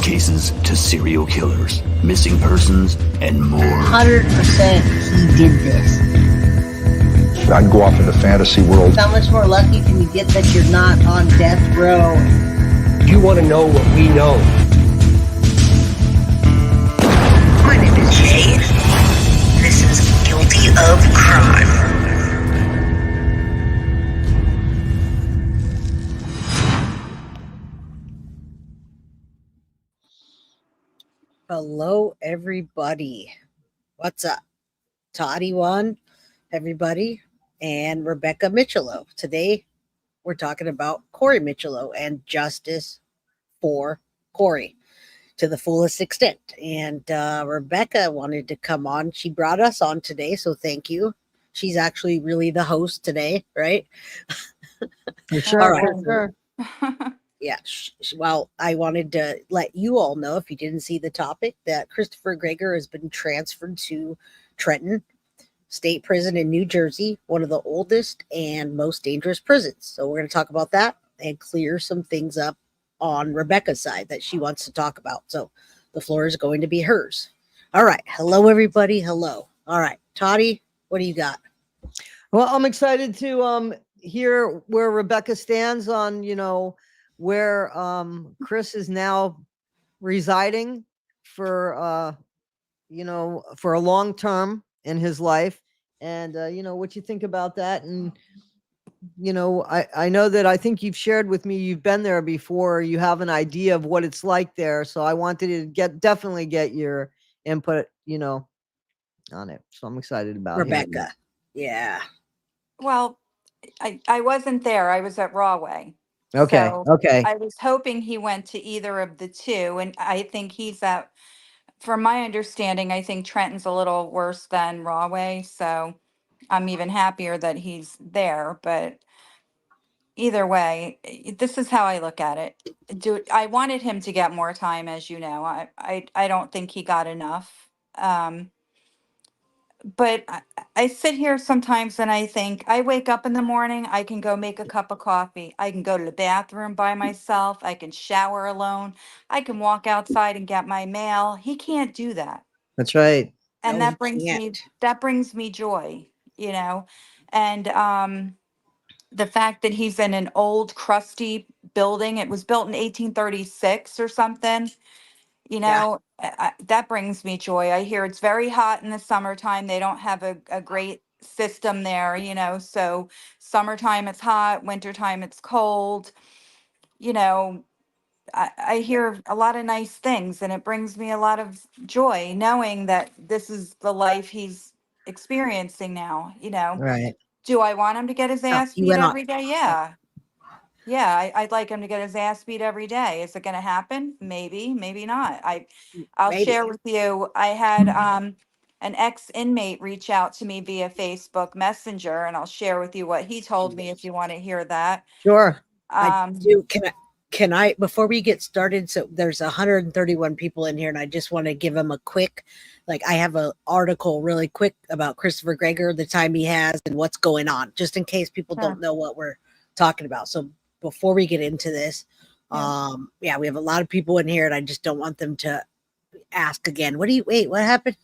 cases to serial killers, missing persons, and more. 100% he did this. I'd go off into fantasy world. How much more lucky can you get that you're not on death row? You want to know what we know. My name is Jai. This is Guilty of Crime. Hello, everybody. What's up? Toddy One, everybody, and Rebecca Micciolo. Today, we're talking about Corey Micciolo and justice for Corey to the fullest extent. And Rebecca wanted to come on. She brought us on today, so thank you. She's actually really the host today, right? For sure. All right. For sure. Yeah. Well, I wanted to let you all know, if you didn't see the topic, that Christopher Gregor has been transferred to Trenton State Prison in New Jersey, one of the oldest and most dangerous prisons. So we're going to talk about that and clear some things up on Rebecca's side that she wants to talk about. So the floor is going to be hers. All right. Hello, everybody. Hello. All right. Toddy, what do you got? Well, I'm excited to hear where Rebecca stands on, where Chris is now residing for for a long term in his life, and what you think about that. And I know that I think you've shared with me you've been there before, you have an idea of what it's like there, so I wanted to definitely get your input on it. So I'm excited about Rebecca. Yeah. Well, I wasn't there. I was at Rawway. Okay. So Okay. I was hoping he went to either of the two. And I think he's at, from my understanding, I think Trenton's a little worse than Rawway. So I'm even happier that he's there. But either way, this is how I look at it. I wanted him to get more time, as you know. I don't think he got enough. But I sit here sometimes and I think, I wake up in the morning, I can go make a cup of coffee. I can go to the bathroom by myself. I can shower alone. I can walk outside and get my mail. He can't do that. That's right. And No, that he can't. brings me joy, And the fact that he's in an old crusty building, it was built in 1836 or something. That brings me joy. I hear it's very hot in the summertime. They don't have a great system there, so summertime it's hot, wintertime it's cold. I hear a lot of nice things, and it brings me a lot of joy knowing that this is the life he's experiencing now. Right. Do I want him to get his No, ass he beat went on. every day? Yeah. Yeah, I'd like him to get his ass beat every day. Is it going to happen? Maybe, maybe not. I'll Maybe. share with you. I had an ex-inmate reach out to me via Facebook Messenger, and I'll share with you what he told me if you want to hear that. Sure. I do. Can I, before we get started, so there's 131 people in here, and I just want to give them a quick, I have an article really quick about Christopher Gregor, the time he has and what's going on, just in case people don't know what we're talking about. So before we get into this, we have a lot of people in here, and I just don't want them to ask again, what happened?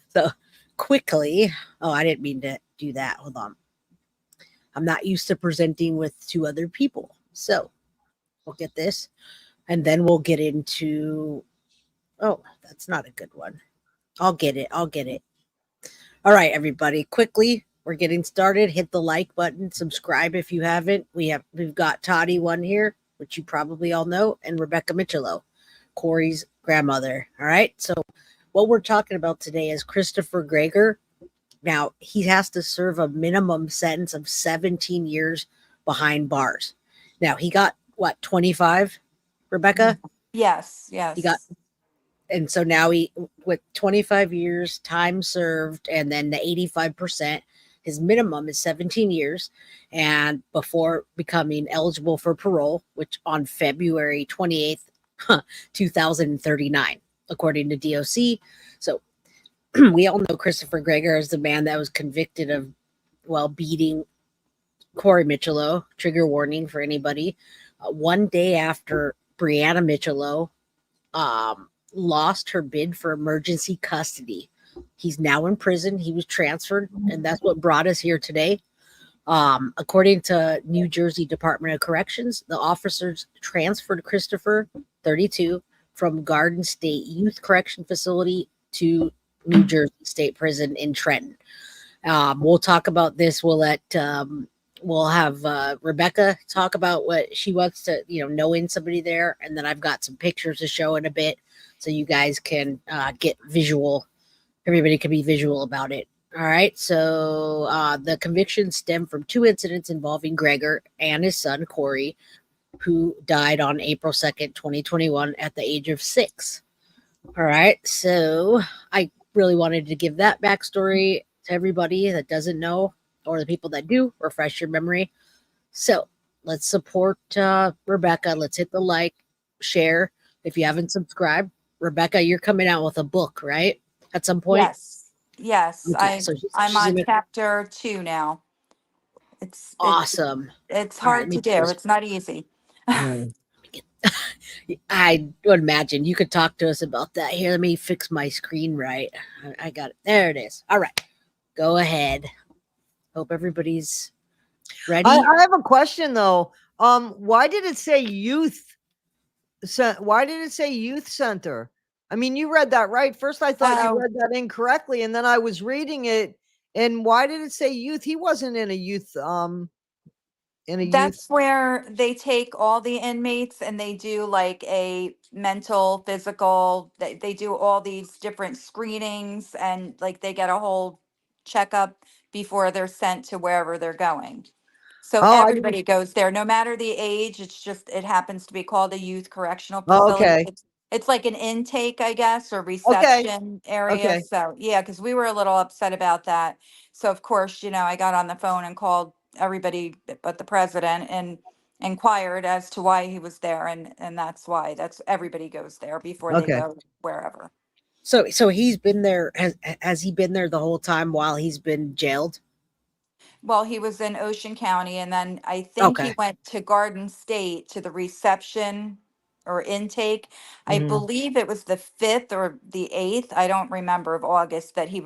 So quickly, I didn't mean to do that. Hold on. I'm not used to presenting with two other people. So we'll get this, and then we'll get into, that's not a good one. I'll get it. All right, everybody, quickly, we're getting started. Hit the like button, subscribe if you haven't. We've got Toddy One here, which you probably all know, and Rebecca Micciolo, Corey's grandmother. All right, so what we're talking about today is Christopher Gregor. Now, he has to serve a minimum sentence of 17 years behind bars. Now, he got, 25, Rebecca? Yes. He got, and so now with 25 years, time served, and then the 85%, his minimum is 17 years, and before becoming eligible for parole, which on February 28th, 2039, according to DOC. So we all know Christopher Gregor is the man that was convicted of, beating Corey Micciolo. Trigger warning for anybody. One day after Brianna Micciolo lost her bid for emergency custody. He's now in prison. He was transferred, and that's what brought us here today. According to New Jersey Department of Corrections, the officers transferred Christopher, 32, from Garden State Youth Correction Facility to New Jersey State Prison in Trenton. We'll talk about this. We'll have Rebecca talk about what she wants to, knowing somebody there, and then I've got some pictures to show in a bit, so you guys can get visual. Everybody can be visual about it. All right. So the convictions stem from 2 incidents involving Gregor and his son Corey, who died on April 2nd, 2021, at the age of 6. All right. So I really wanted to give that backstory to everybody that doesn't know, or the people that do, refresh your memory. So let's support Rebecca. Let's hit the like, share. If you haven't subscribed, Rebecca, you're coming out with a book, right? At some point. Yes. Okay, I'm on chapter 2 now. It's awesome. It's All right, hard to do. It's not easy. I would imagine you could talk to us about that. Here, let me fix my screen right. I got it. There it is. All right. Go ahead. Hope everybody's ready. I have a question though. Why did it say youth? Why did it say youth center? I mean, you read that right. First, I thought you read that incorrectly, and then I was reading it. And why did it say youth? He wasn't in a youth. That's where they take all the inmates and they do like a mental, physical. They do all these different screenings, and like they get a whole checkup before they're sent to wherever they're going. So everybody goes there, no matter the age. It's just, it happens to be called a youth correctional facility. Okay. It's like an intake, I guess, or reception area. Okay. So yeah, because we were a little upset about that. So of course, I got on the phone and called everybody but the president and inquired as to why he was there, and that's why. That's everybody goes there before they go wherever. So he's been there. Has he been there the whole time while he's been jailed? Well, he was in Ocean County, and then I think he went to Garden State to the reception or intake. I believe it was the 5th or the 8th, I don't remember, of August that he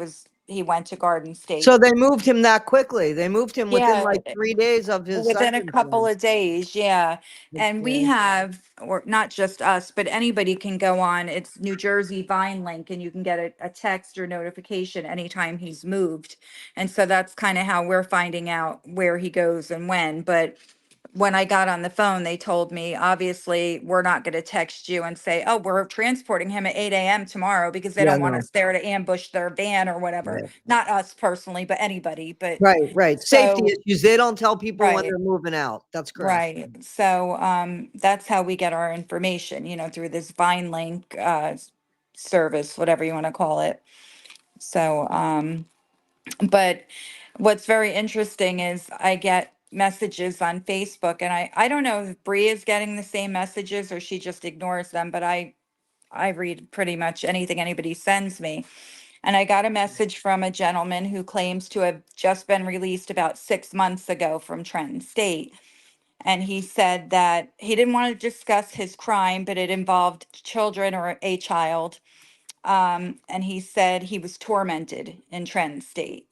went to Garden State. So they moved him that quickly. They moved him within Yeah, like 3 days of his within a sentence. couple of days, yeah. And we have, or not just us, but anybody can go on. It's New Jersey Vine Link, and you can get a text or notification anytime he's moved. And so that's kind of how we're finding out where he goes and when. But when I got on the phone, they told me, obviously, we're not going to text you and say, oh, we're transporting him at 8 a.m. tomorrow, because they don't want us there to ambush their van or whatever. Not us personally, but anybody. But Right. Safety issues. They don't tell people when Right. they're moving out. That's correct. Right. So that's how we get our information, through this Vine Link service, whatever you want to call it. So but what's very interesting is I get messages on Facebook, and I don't know if Bree is getting the same messages or she just ignores them, but I read pretty much anything anybody sends me. And I got a message from a gentleman who claims to have just been released about 6 months ago from Trenton State. And he said that he didn't want to discuss his crime, but it involved children or a child. And he said he was tormented in Trenton State.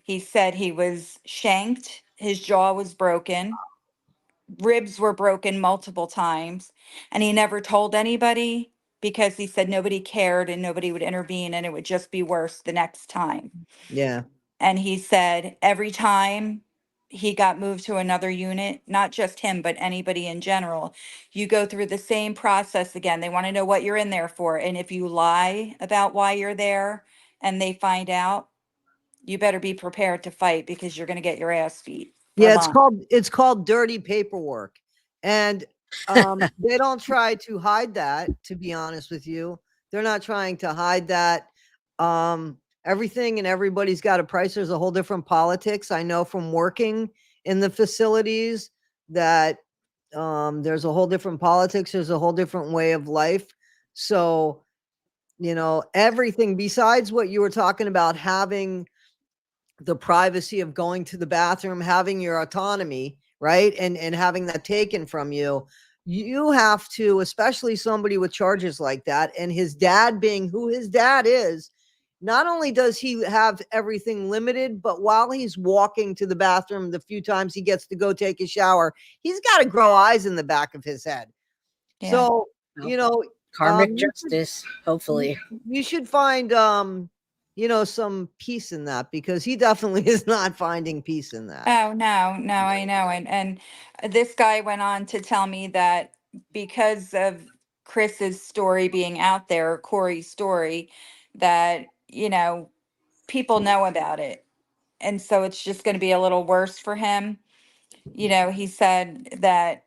He said he was shanked, his jaw was broken, ribs were broken multiple times, and he never told anybody because he said nobody cared and nobody would intervene, and it would just be worse the next time. Yeah. And he said every time he got moved to another unit, not just him, but anybody in general, you go through the same process again. They want to know what you're in there for. And if you lie about why you're there and they find out, you better be prepared to fight, because you're going to get your ass beat. Yeah, it's called dirty paperwork. And they don't try to hide that, to be honest with you. They're not trying to hide that. Everything and everybody's got a price. There's a whole different politics. I know from working in the facilities that there's a whole different politics. There's a whole different way of life. So, everything besides what you were talking about, having the privacy of going to the bathroom, having your autonomy, right? And having that taken from you. you have to, especially somebody with charges like that, and his dad being who his dad is, not only does he have everything limited, but while he's walking to the bathroom, the few times he gets to go take a shower, he's got to grow eyes in the back of his head. Yeah. So, Well, you know, Karmic you justice, hopefully. you should find, some peace in that, because he definitely is not finding peace in that. Oh, no, no, I know. And this guy went on to tell me that because of Chris's story being out there, Corey's story, that, people know about it. And so it's just going to be a little worse for him. He said that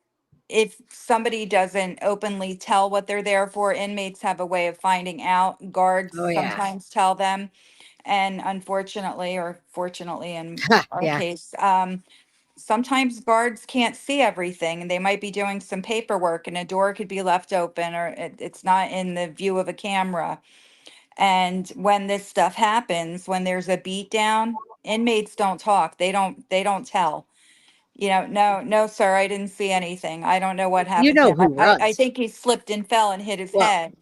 if somebody doesn't openly tell what they're there for, inmates have a way of finding out. Guards Oh, yeah. sometimes tell them. And unfortunately, or fortunately in our Yeah. case, sometimes guards can't see everything and they might be doing some paperwork and a door could be left open or it's not in the view of a camera. And when this stuff happens, when there's a beat down, inmates don't talk. They don't tell. No, no, sir, I didn't see anything. I don't know what You happened to know him. who I runs. think he slipped and fell and hit his Well, head.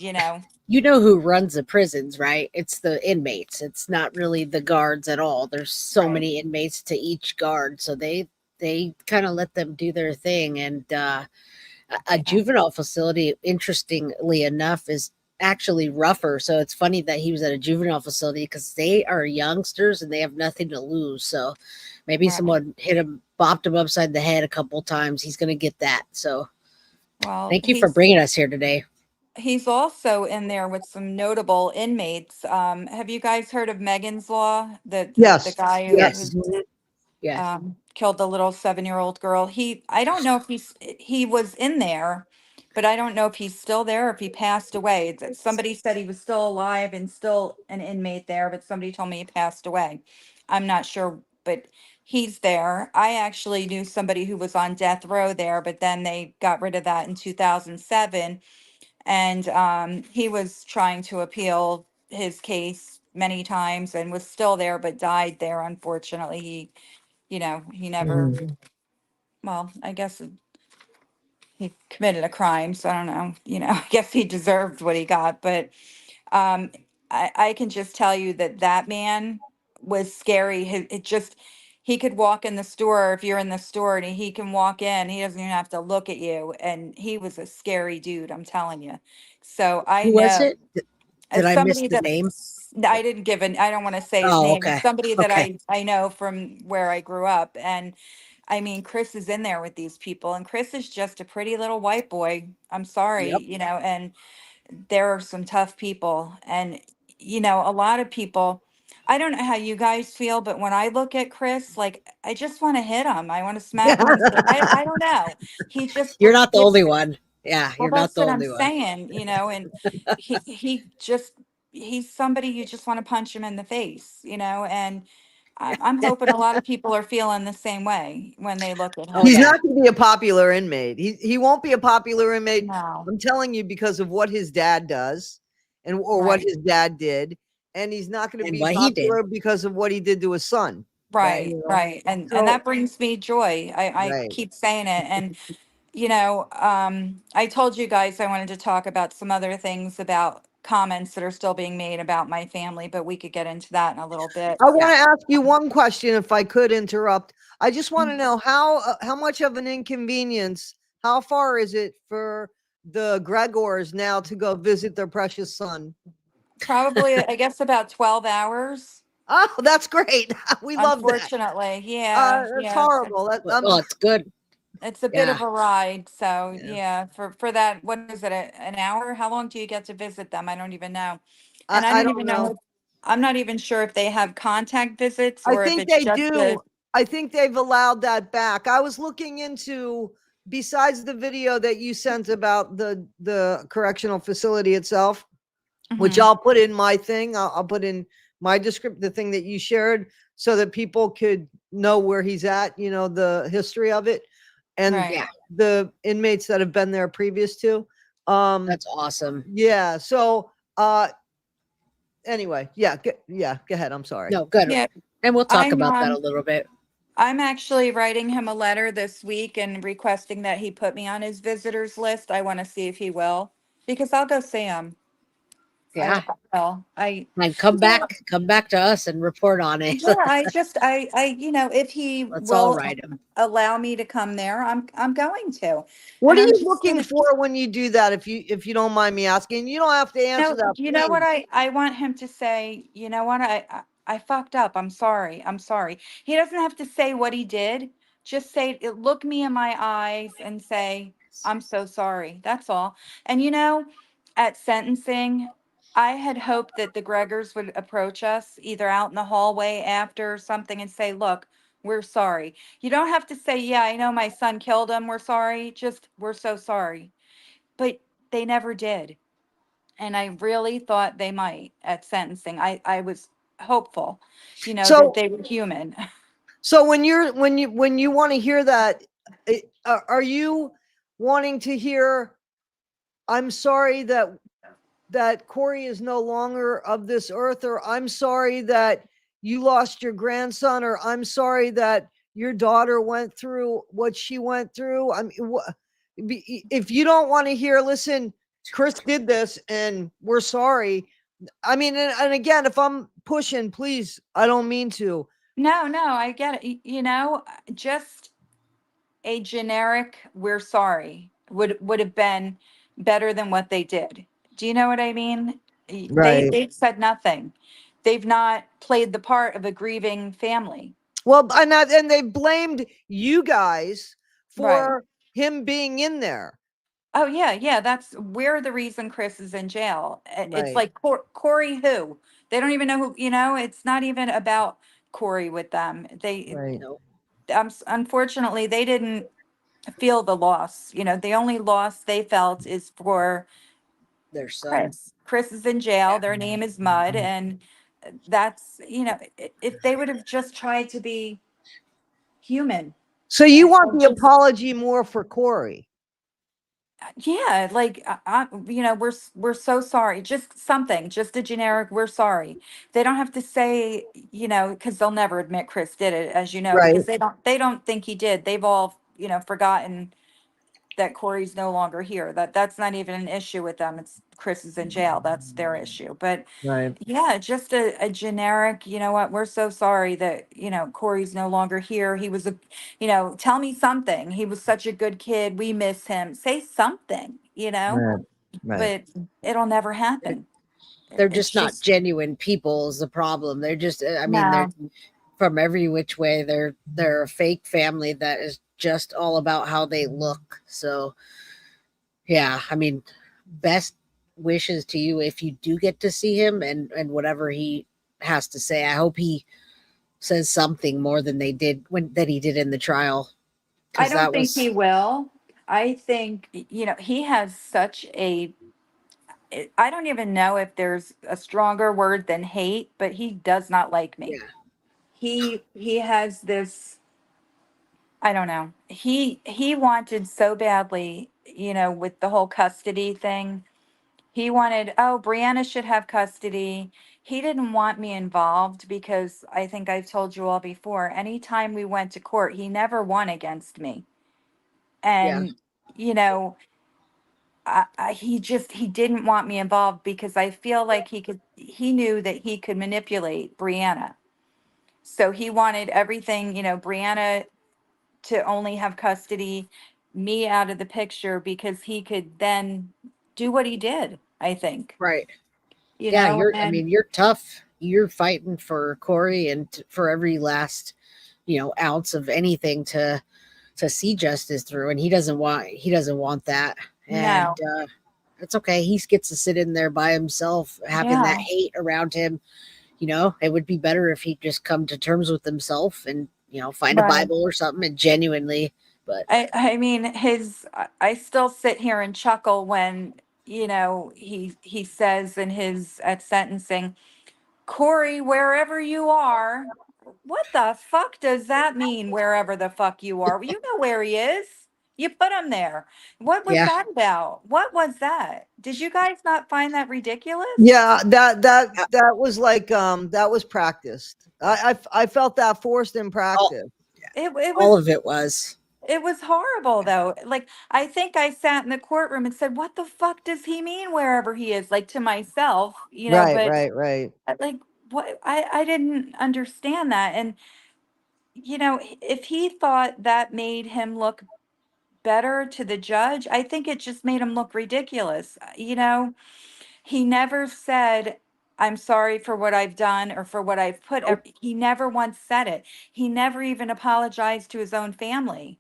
you know who runs the prisons, right? It's the inmates. It's not really the guards at all. There's so Right. many inmates to each guard, so they kind of let them do their thing. And a juvenile facility, interestingly enough, is actually rougher. So it's funny that he was at a juvenile facility because they are youngsters and they have nothing to lose. So maybe Right. someone hit him, bopped him upside the head a couple times. He's going to get that. So Well, thank you for bringing us here today. he's also in there with some notable inmates. Have you guys heard of Megan's Law? The Yes. guy Yes. who Yes. killed the little 7-year-old girl. I don't know if he was in there, but I don't know if he's still there or if he passed away. Somebody said he was still alive and still an inmate there, but somebody told me he passed away. I'm not sure, but he's there. I actually knew somebody who was on death row there, but then they got rid of that in 2007. And he was trying to appeal his case many times and was still there, but died there. Unfortunately, he never, well, I guess he committed a crime. So I don't know, I guess he deserved what he got. But um, I can just tell you that that man was scary. He could walk in the store if you're in the store and he can walk in. He doesn't even have to look at you. And he was a scary dude, I'm telling you. So I Who was know it? Did as I miss somebody the that name? I didn't I don't want to say his Oh, name. It's okay. somebody that Okay. I know from where I grew up. And I mean, Chris is in there with these people, and Chris is just a pretty little white boy. I'm sorry, Yep. and there are some tough people. And, a lot of people, I don't know how you guys feel, but when I look at Chris, like, I just want to hit him. I want to smack him in his face. I don't know. He just You're not the only gives, one. Yeah, well, you're not that's the what I'm only one. saying, and he's somebody you just want to punch him in the face, and I'm hoping a lot of people are feeling the same way when they look at Oh him. He's yeah. not going to be a popular inmate. He won't be a popular inmate. No, I'm telling you, because of what his dad does or what right, his dad did. And he's not going to And be what he did. popular because of what he did to his son. Right. right, right. And So, that brings me joy. I right. keep saying it. And I told you guys I wanted to talk about some other things about comments that are still being made about my family, but we could get into that in a little bit. I Yeah. want to ask you one question, if I could interrupt. I just want to Mhm. know how much of an inconvenience, how far is it for the Gregors now to go visit their precious son? Probably, I guess, about 12 hours. Oh, that's great. We love that. Unfortunately, yeah, That's yeah. horrible. That, Well, it's good. It's a bit Yeah. of a ride. So Yeah. yeah, for that, what is it, an hour? How long do you get to visit them? I don't even know. And I I don't don't even know, know. I'm not even sure if they have contact visits I or if think it's they just do. I think they've allowed that back. I was looking into, besides the video that you sent about the correctional facility itself, which Mhm, I'll put in my thing. I'll put in my description, the thing that you shared, so that people could know where he's at, the history of it, and right. Yeah. the inmates that have been there previous to. That's awesome. Yeah. So, anyway, yeah, go ahead. I'm sorry. No, good. Yeah, And we'll talk I'm about that a little bit. I'm actually writing him a letter this week and requesting that he put me on his visitors list. I want to see if he will, because I'll go see him. Yeah. I will. And come back to us and report on it. Yeah, if he Let's all will write him. allow me to come there, I'm going to. What And are I'm you just looking gonna, for when you do that? If you don't mind me asking, you don't have to answer no, that. you know Please. what I want him to say, you know what, I fucked up. I'm sorry. I'm sorry. He doesn't have to say what he did. Just say, look me in my eyes and say, I'm so sorry. That's all. And at sentencing, I had hoped that the Gregors would approach us either out in the hallway after or something and say, look, we're sorry. You don't have to say, yeah, I know my son killed him. We're sorry. Just, we're so sorry. But they never did. And I really thought they might at sentencing. I was hopeful, that So they were human. so when you want to hear that, are you wanting to hear? I'm sorry that Corey is no longer of this earth, or I'm sorry that you lost your grandson, or I'm sorry that your daughter went through what she went through. I mean, if you don't want to hear, listen, Chris did this and we're sorry. I mean, and again, if I'm pushing, please, I don't mean to. No, no, I get it. Just a generic "we're sorry" would have been better than what they did. Do you know what I mean? Right. They've said nothing. They've not played the part of a grieving family. Well, and they blamed you guys Right. for him being in there. Oh yeah, yeah. We're the reason Chris is in jail. It's Right. like Corey who? They don't even know who. It's not even about Corey with them. Right. No, Unfortunately, they didn't feel the loss. The only loss they felt is for their son. Chris. Chris is in jail. Their name is Mud, and that's if they would have just tried to be human. So you want And the just apology more for Corey? yeah, like we're so sorry. Just something, just a generic "we're sorry." They don't have to say, because they'll never admit Chris did it, as you know, Right. because they don't think he did. They've all forgotten that Corey's no longer here. That's not even an issue with them. It's Chris is in jail. That's their issue. But Right. yeah, just a generic, you know what, we're so sorry that, Corey's no longer here. He was tell me something. He was such a good kid. We miss him. Say something, Right. Right. but it'll never happen. They're It's just not just, genuine people is the problem. They're just I mean, they're no, from every which way. They're a fake family that is just all about how they look. So yeah, I mean, best wishes to you if you do get to see him and whatever he has to say. I hope he says something more than they did that he did in the trial, I because don't that think he was will. I think, he has such I don't even know if there's a stronger word than hate, but he does not like me. yeah, He has this, I don't know. He wanted so badly, with the whole custody thing. He wanted, oh, Brianna should have custody. He didn't want me involved because I think I've told you all before, anytime we went to court, he never won against me. yeah, And, you know, he didn't want me involved because I feel like he knew that he could manipulate Brianna. So he wanted everything, Brianna to only have custody, me out of the picture because he could then do what he did, I think, right. Yeah, I and mean, you're tough. You're fighting for Corey and for every last, ounce of anything to see justice through, and he doesn't want that. And no, it's okay. He gets to sit in there by himself, having that yeah, hate around him. It would be better if he'd just come to terms with himself and find a right. Bible or something and genuinely. But I mean, I still sit here and chuckle when, he says in his at sentencing, Corey, wherever you are. What the fuck does that mean, wherever the fuck you are? Well, you know where he is. You put him there. What was yeah, that about? What was that? Did you guys not find that ridiculous? Yeah, that that uh, that was like that was practiced. I felt that forced in all practice. it All was of it was. it was horrible though. Like I think I sat in the courtroom and said, "What the fuck does he mean wherever he is?" Like to myself, Right, but right, right. like what I didn't understand that. And if he thought that made him look better to the judge, I think it just made him look ridiculous. He never said, "I'm sorry for what I've done or for what I've put." Nope. He never once said it. He never even apologized to his own family.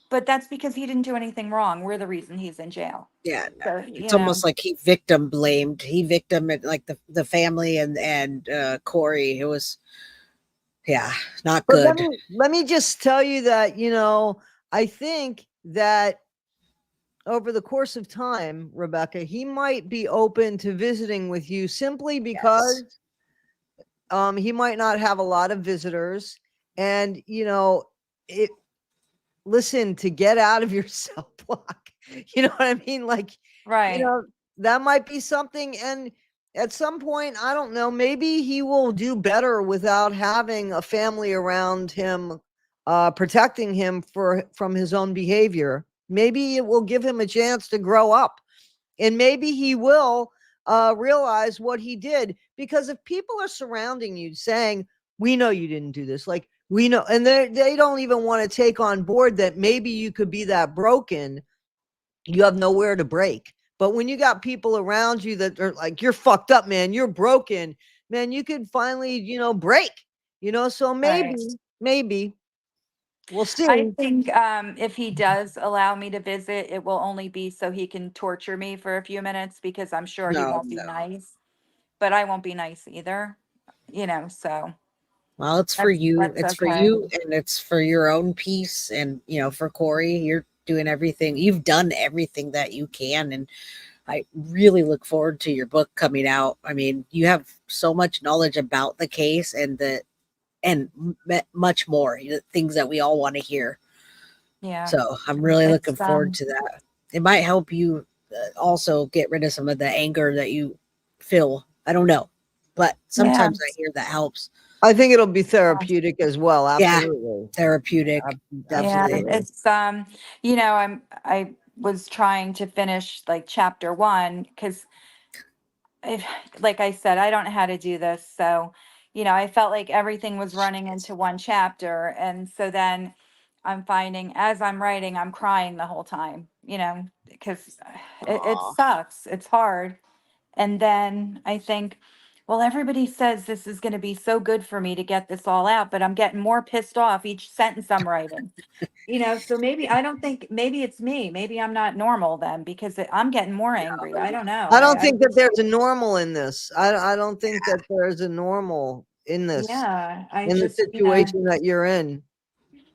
But that's because he didn't do anything wrong. We're the reason he's in jail. Yeah, no. So, It's almost like he victim blamed. He victim like the family and Corey. It was, yeah, not But let good. me let me just tell you that, I think that over the course of time, Rebecca, he might be open to visiting with you simply Yes. because he might not have a lot of visitors. And, it listen, to get out of your cell block. You know what I mean? Like, you right. know, that might be something. And at some point, I don't know, maybe he will do better without having a family around him, protecting him from his own behavior. Maybe it will give him a chance to grow up, and maybe he will realize what he did. Because if people are surrounding you saying, "We know you didn't do this," like, we know, and they don't even want to take on board that maybe you could be that broken, you have nowhere to break. But when you got people around you that are like, "You're fucked up, man, you're broken, man," you could finally, break, so Right. maybe we'll I see. think if he does allow me to visit, it will only be so he can torture me for a few minutes because I'm sure he No, won't be no. nice, but I won't be nice either, so Well, it's for that's you. that's It's for okay. you, and it's for your own peace. And for Corey, you're doing everything. You've done everything that you can, and I really look forward to your book coming out. I mean, you have so much knowledge about the case and much more, things that we all want to hear. Yeah. So I'm really looking It's forward to that. It might help you also get rid of some of the anger that you feel. I don't know, but yeah. sometimes I hear that helps. I think it'll be therapeutic as well. Yeah, Absolutely. therapeutic, Yeah, definitely. Absolutely. it's I was trying to finish like chapter 1 because if, like I said, I don't know how to do this. So, I felt like everything was running into one chapter. And so then I'm finding as I'm writing, I'm crying the whole time, because it Aw. sucks. It's hard. And then I think, well, everybody says this is going to be so good for me to get this all out, but I'm getting more pissed off each sentence I'm writing. So maybe I don't think maybe it's me. Maybe I'm not normal then because I'm getting more angry. I don't know. I don't I think that there's a normal in this. I don't think that there's a normal in this, Yeah, I in the just, situation that you're in.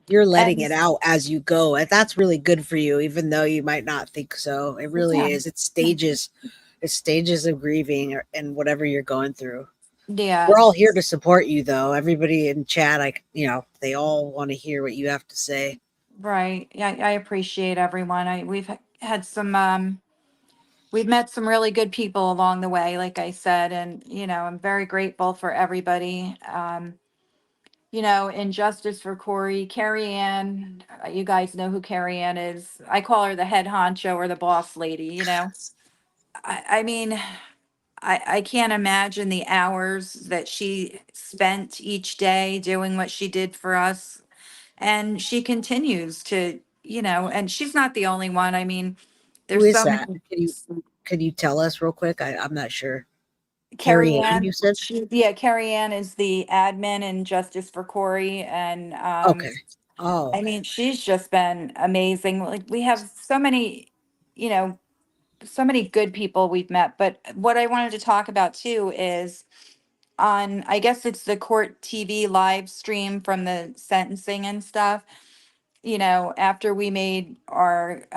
You're letting and it out as you go. And that's really good for you, even though you might not think so. It really yeah, is. It's stages. It's stages of grieving and whatever you're going through. yeah, We're all here to support you, though. Everybody in chat, they all want to hear what you have to say. right. Yeah, I appreciate everyone. We've had we've met some really good people along the way, like I said, and I'm very grateful for everybody. Injustice for Corey, Carrie Ann. You guys know who Carrie Ann is. I call her the head honcho or the boss lady. I mean, I can't imagine the hours that she spent each day doing what she did for us. And she continues to, and she's not the only one. I mean, Who there's is so that? many. Can you tell us real quick? I'm not sure. Carrie Carrie Ann, Ann, you said? yeah, Carrie Ann is the admin in Justice for Corey. And Okay. Oh, I mean, she's just been amazing. Like we have you know, so many good people we've met. But what I wanted to talk about too is on, I guess it's the court TV live stream from the sentencing and stuff. After we made our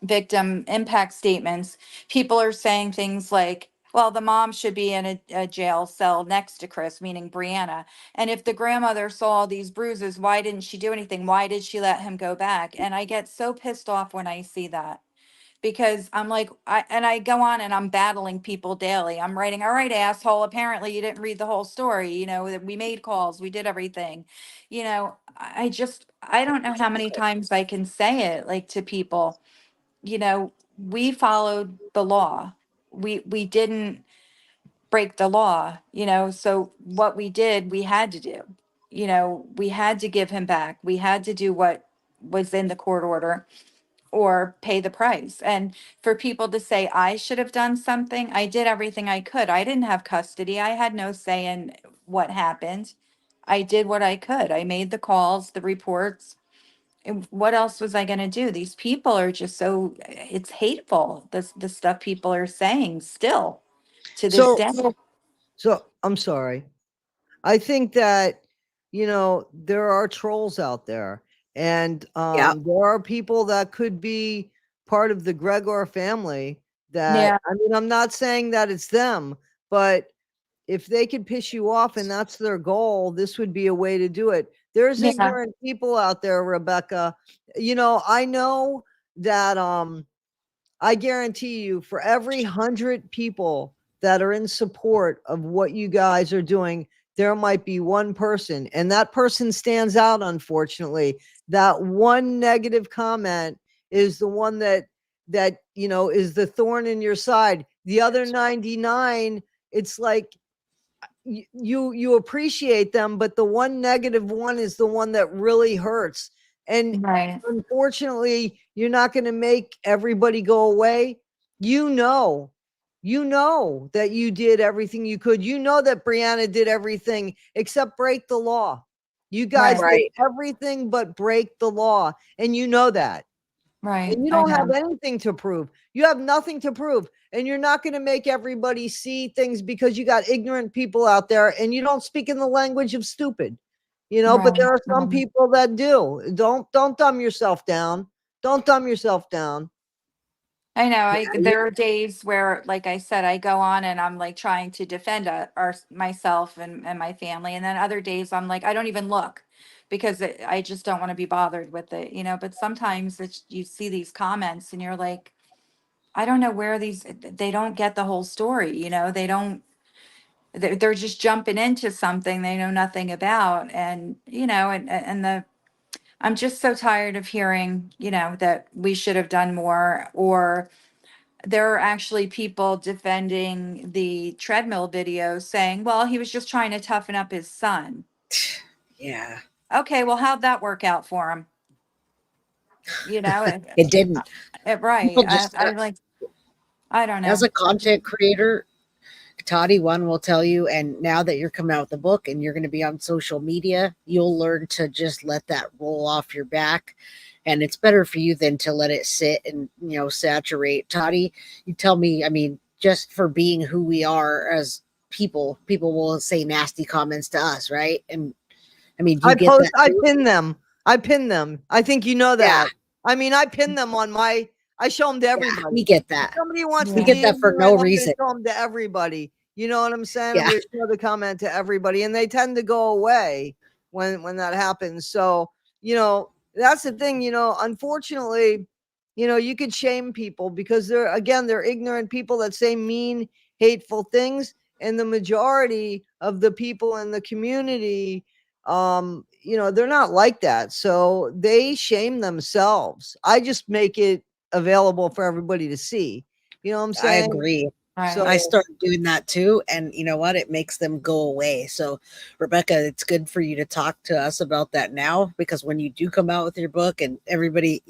victim impact statements, people are saying things like, well, the mom should be in a jail cell next to Chris, meaning Brianna. And if the grandmother saw all these bruises, why didn't she do anything? Why did she let him go back? And I get so pissed off when I see that because I'm like, I go on and I'm battling people daily. I'm writing, all right, asshole, apparently you didn't read the whole story. You know, that we made calls, we did everything. You know, I don't know how many times I can say it like to people, you know, we followed the law. We didn't break the law, you know, so what we did, we had to do. You know, we had to give him back. We had to do what was in the court order or pay the price. And for people to say I should have done something, I did everything I could. I didn't have custody. I had no say in what happened. I did what I could. I made the calls, the reports. And what else was I going to do? These people are just so, it's hateful. The stuff people are saying still to this So, day. so I'm sorry. I think that, there are trolls out there, and Yeah. there are people that could be part of the Gregor family that, Yeah. I mean, I'm not saying that it's them, but if they could piss you off and that's their goal, this would be a way to do it. There's Yeah. ignorant people out there, Rebecca. I know that I guarantee you, for every 100 people that are in support of what you guys are doing, there might be one person, and that person stands out, unfortunately. That one negative comment is the one that is the thorn in your side. The other 99, it's like you appreciate them, but the one negative one is the one that really hurts. And Right. unfortunately, you're not going to make everybody go away. You know that you did everything you could. You know that Brianna did everything except break the law. You guys Right. did everything but break the law, and you know that. Right. And you I don't have know. anything to prove. You have nothing to prove. And you're not going to make everybody see things because you got ignorant people out there and you don't speak in the language of stupid. But Right. there are some people that do. Don't dumb yourself down. Don't dumb yourself down. I know. Yeah. There are days where, like I said, I go on and I'm like trying to defend myself and my family, and then other days I'm like I don't even look because I just don't want to be bothered with it, you know. But sometimes you see these comments and you're like, I don't know where they don't get the whole story, you know. They don't. They're just jumping into something they know nothing about, and and I'm just so tired of hearing, that we should have done more, or there are actually people defending the treadmill video saying, well, he was just trying to toughen up his son. Yeah. Okay, well, how'd that work out for him? You know, It didn't. right. People just, I like, I don't as know. a content creator, Toddy one will tell you, and now that you're coming out with the book and you're going to be on social media, you'll learn to just let that roll off your back. And it's better for you than to let it sit and, saturate. Toddy, you tell me, I mean, just for being who we are as people will say nasty comments to us, right? And I mean, do you get that I too? pin them. I think you know Yeah. that. I mean, I pin them I show them to Yeah, everybody. we get If that. somebody wants We to Yeah. get DM that for me, no I'm going to reason. show them to everybody. You know what I'm saying? I'm Yeah. going to show the comment to everybody, and they tend to go away when that happens. So, that's the thing, unfortunately, you could shame people because they're ignorant people that say mean, hateful things. And the majority of the people in the community, they're not like that. So they shame themselves. I just make it available for everybody to see. You know what I'm I saying? agree. Right. I So started doing that too. And you know what? It makes them go away. So, Rebecca, it's good for you to talk to us about that now, because when you do come out with your book and everybody,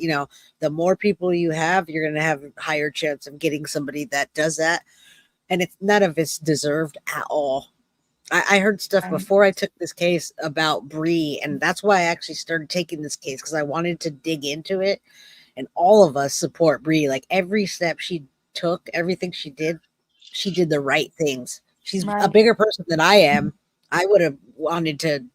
the more people you have, you're going to have a higher chance of getting somebody that does that. And it's none of it's deserved at all. I heard stuff Right. before I took this case about Bree, and that's why I actually started taking this case, because I wanted to dig into it. And all of us support Bree. Like every step she took, everything she did the right things. She's a Right. bigger person than I am. I would have wanted to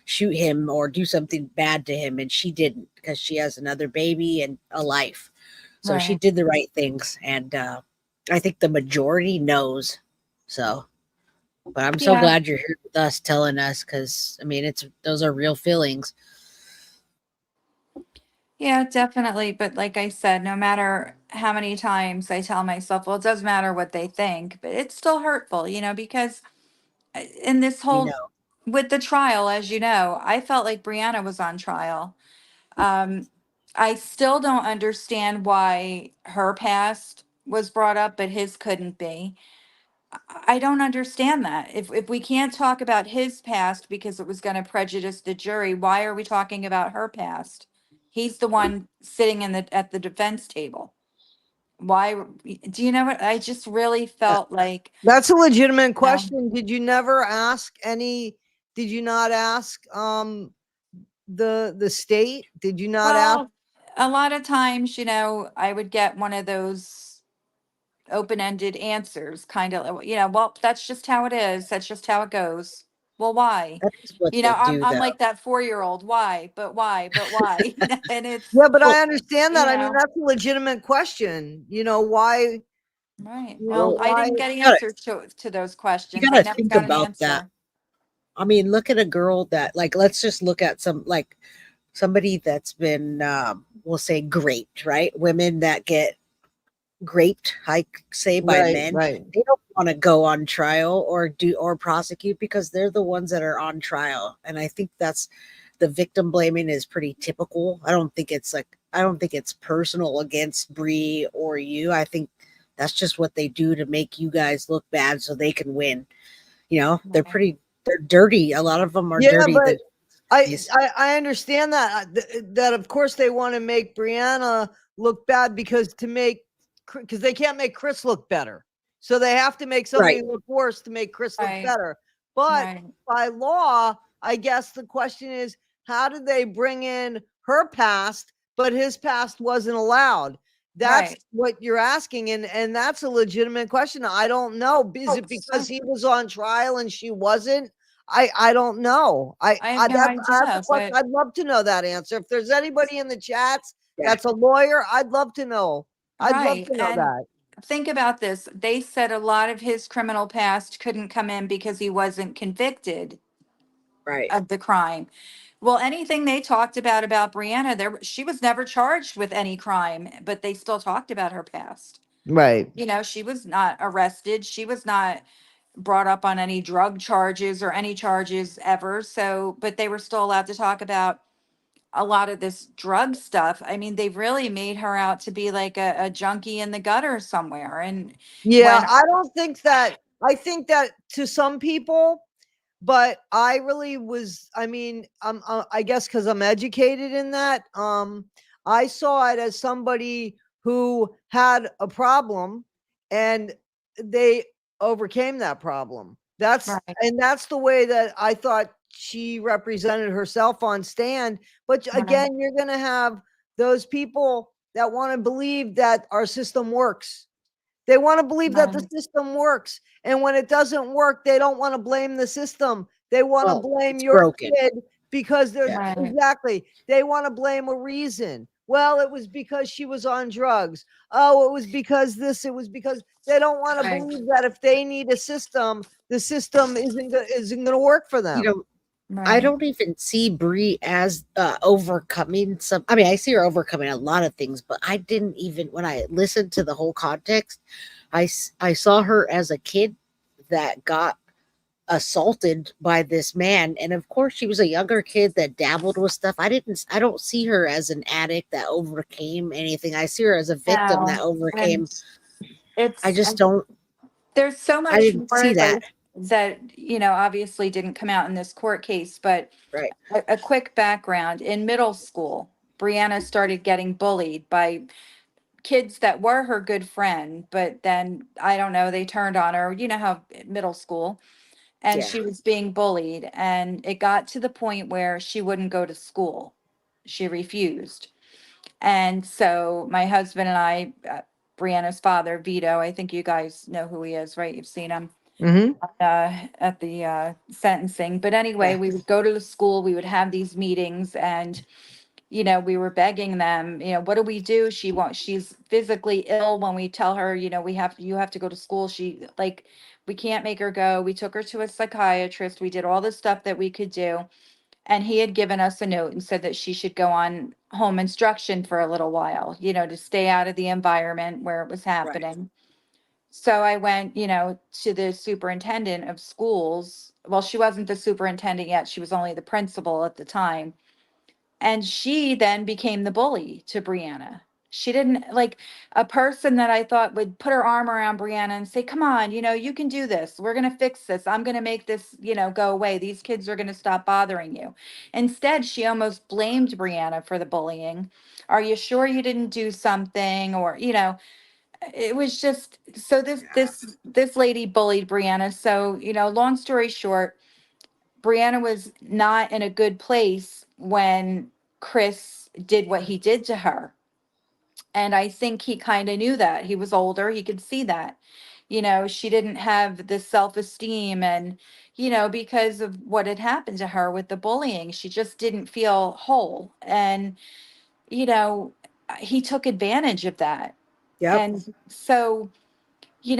shoot him or do something bad to him, and she didn't, because she has another baby and a life. So she Right. did the right things, and I think the majority knows. So, but I'm so Yeah. glad you're here with us, telling us, because I mean, those are real feelings. Yeah, definitely. But like I said, no matter how many times I tell myself, well, it doesn't matter what they think, but it's still hurtful, because in this We whole, know. with the trial, as you know, I felt like Brianna was on trial. Um, I still don't understand why her past was brought up, but his couldn't be. I don't understand that. If we can't talk about his past because it was going to prejudice the jury, why are we talking about her past? He's the one sitting in the at the defense table. Why do you know what? I just really Uh, felt like, That's a legitimate no. question. Did you never ask any? Did you not ask the state? Did you not ask? Well, a lot of times, I would get one of those open-ended answers, kind of, well, that's just how it is. That's just how it goes. Well, why? that is what they I'm do, I'm though. like that 4-year-old. Why? But why? But why? And it's, Yeah, but Well, I understand that. you I mean, know, that's a legitimate question. Why? right. well, Well, I Why? didn't get you gotta, answers to those you questions. I gotta never think got an about that. answer. I mean, look at a girl that, like, let's just look at somebody that's been, we'll say, raped, right? Women that get raped, I say, by Right, men, right. they don't want to go on trial or prosecute because they're the ones that are on trial. And I think that's the victim blaming is pretty typical. I don't think it's personal against Bree or you. I think that's just what they do to make you guys look bad so they can win. Right. They're dirty. A lot of them are Yeah, dirty. but The I these I understand that that of course they want to make Brianna look bad because they can't make Chris look better. So they have to make right. somebody look worse to make Chris look Right. better. But Right. by law, I guess the question is how did they bring in her past, but his past wasn't allowed? That's Right. what you're asking, and that's a legitimate question. I don't know. Is Oh, it because he was on trial and she wasn't? I don't know. I have no That's a idea, question. but I'd love to know that answer. If there's anybody in the chats Yeah. that's a lawyer, I'd love to know. I'd love right. to know And that. think about this. They said a lot of his criminal past couldn't come in because he wasn't convicted Right. of the crime. Well, anything they talked about Brianna, she was never charged with any crime, but they still talked about her past. Right. She was not arrested. She was not brought up on any drug charges or any charges ever. So, but they were still allowed to talk about a lot of this drug stuff. I mean, they've really made her out to be like a junkie in the gutter somewhere. And Yeah, when, I don't think that. I think that to some people, but I really was. I mean, I guess because I'm educated in that. I saw it as somebody who had a problem, and they overcame that problem. right, That's the way that I thought she represented herself on stand. But right, again, you're going to have those people that want to believe that our system works. They want to believe that the right, system works. And when it doesn't work, they don't want to blame the system. They want to Well, blame it's your broken. kid because they're Yeah. right, exactly. They want to blame a reason. Well, it was because she was on drugs. Oh, it was because this, it was because they don't want to right, believe that if they need a system, the system isn't going to work for You them. know, I right, don't even see Brie as overcoming some. I mean, I see her overcoming a lot of things, but I didn't even when I listened to the whole context, I saw her as a kid that got assaulted by this man, and of course she was a younger kid that dabbled with stuff. I don't see her as an addict that overcame anything. I see her as a victim that now, overcame. and I it's, just don't. there's so I much didn't see more that. that obviously didn't come out in this court case, but Right. a quick background. In middle school, Brianna started getting bullied by kids that were her good friend, but then I don't know, they turned on her. You know how middle school, and Yeah. she was being bullied, and it got to the point where she wouldn't go to school. She refused. And so my husband and I, Brianna's father, Vito, I think you guys know who he is, right? You've seen him Mm-hmm. at the sentencing. But anyway, Yeah. we would go to the school, we would have these meetings, and we were begging them, what do we do? She's physically ill. When we tell her, you have to go to school. We can't make her go. We took her to a psychiatrist. We did all the stuff that we could do. And he had given us a note and said that she should go on home instruction for a little while, to stay out of the environment where it was Right. happening. So I went, to the superintendent of schools. Well, she wasn't the superintendent yet. She was only the principal at the time. And she then became the bully to Brianna. She didn't like a person that I thought would put her arm around Brianna and say, "Come on, you can do this. We're going to fix this. I'm going to make this, go away. These kids are going to stop bothering you." Instead, she almost blamed Brianna for the bullying. "Are you sure you didn't do something?" Or, it was just so this lady bullied Brianna. So, long story short, Brianna was not in a good place when Chris did what he did to her. And I think he kind of knew that. He was older, he could see that. She didn't have the self-esteem and, because of what had happened to her with the bullying, she just didn't feel whole. And, you know, he took advantage of that. Yep. And so you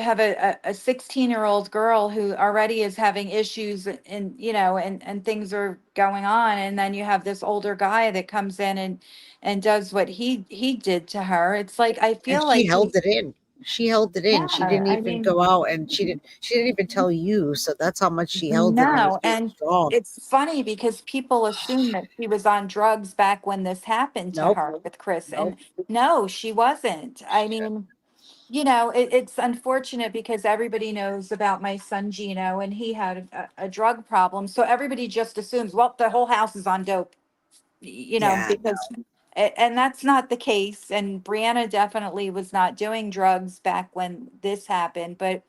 have a 16-year-old girl who already is having issues and and things are going on, and then you have this older guy that comes in and does what he did to her. It's like I And feel she like held it in. She held it in. She yeah, didn't I even mean, go out, and she didn't even tell you. So that's how much she held it and was no. being And strong. it's funny because people assume that she was on drugs back when this happened to Nope. her with Chris, Nope. and no, she wasn't. I mean, it's unfortunate because everybody knows about my son Gino, and he had a drug problem. So everybody just assumes, well, the whole house is on dope, Yeah. because, and that's not the case. And Brianna definitely was not doing drugs back when this happened. But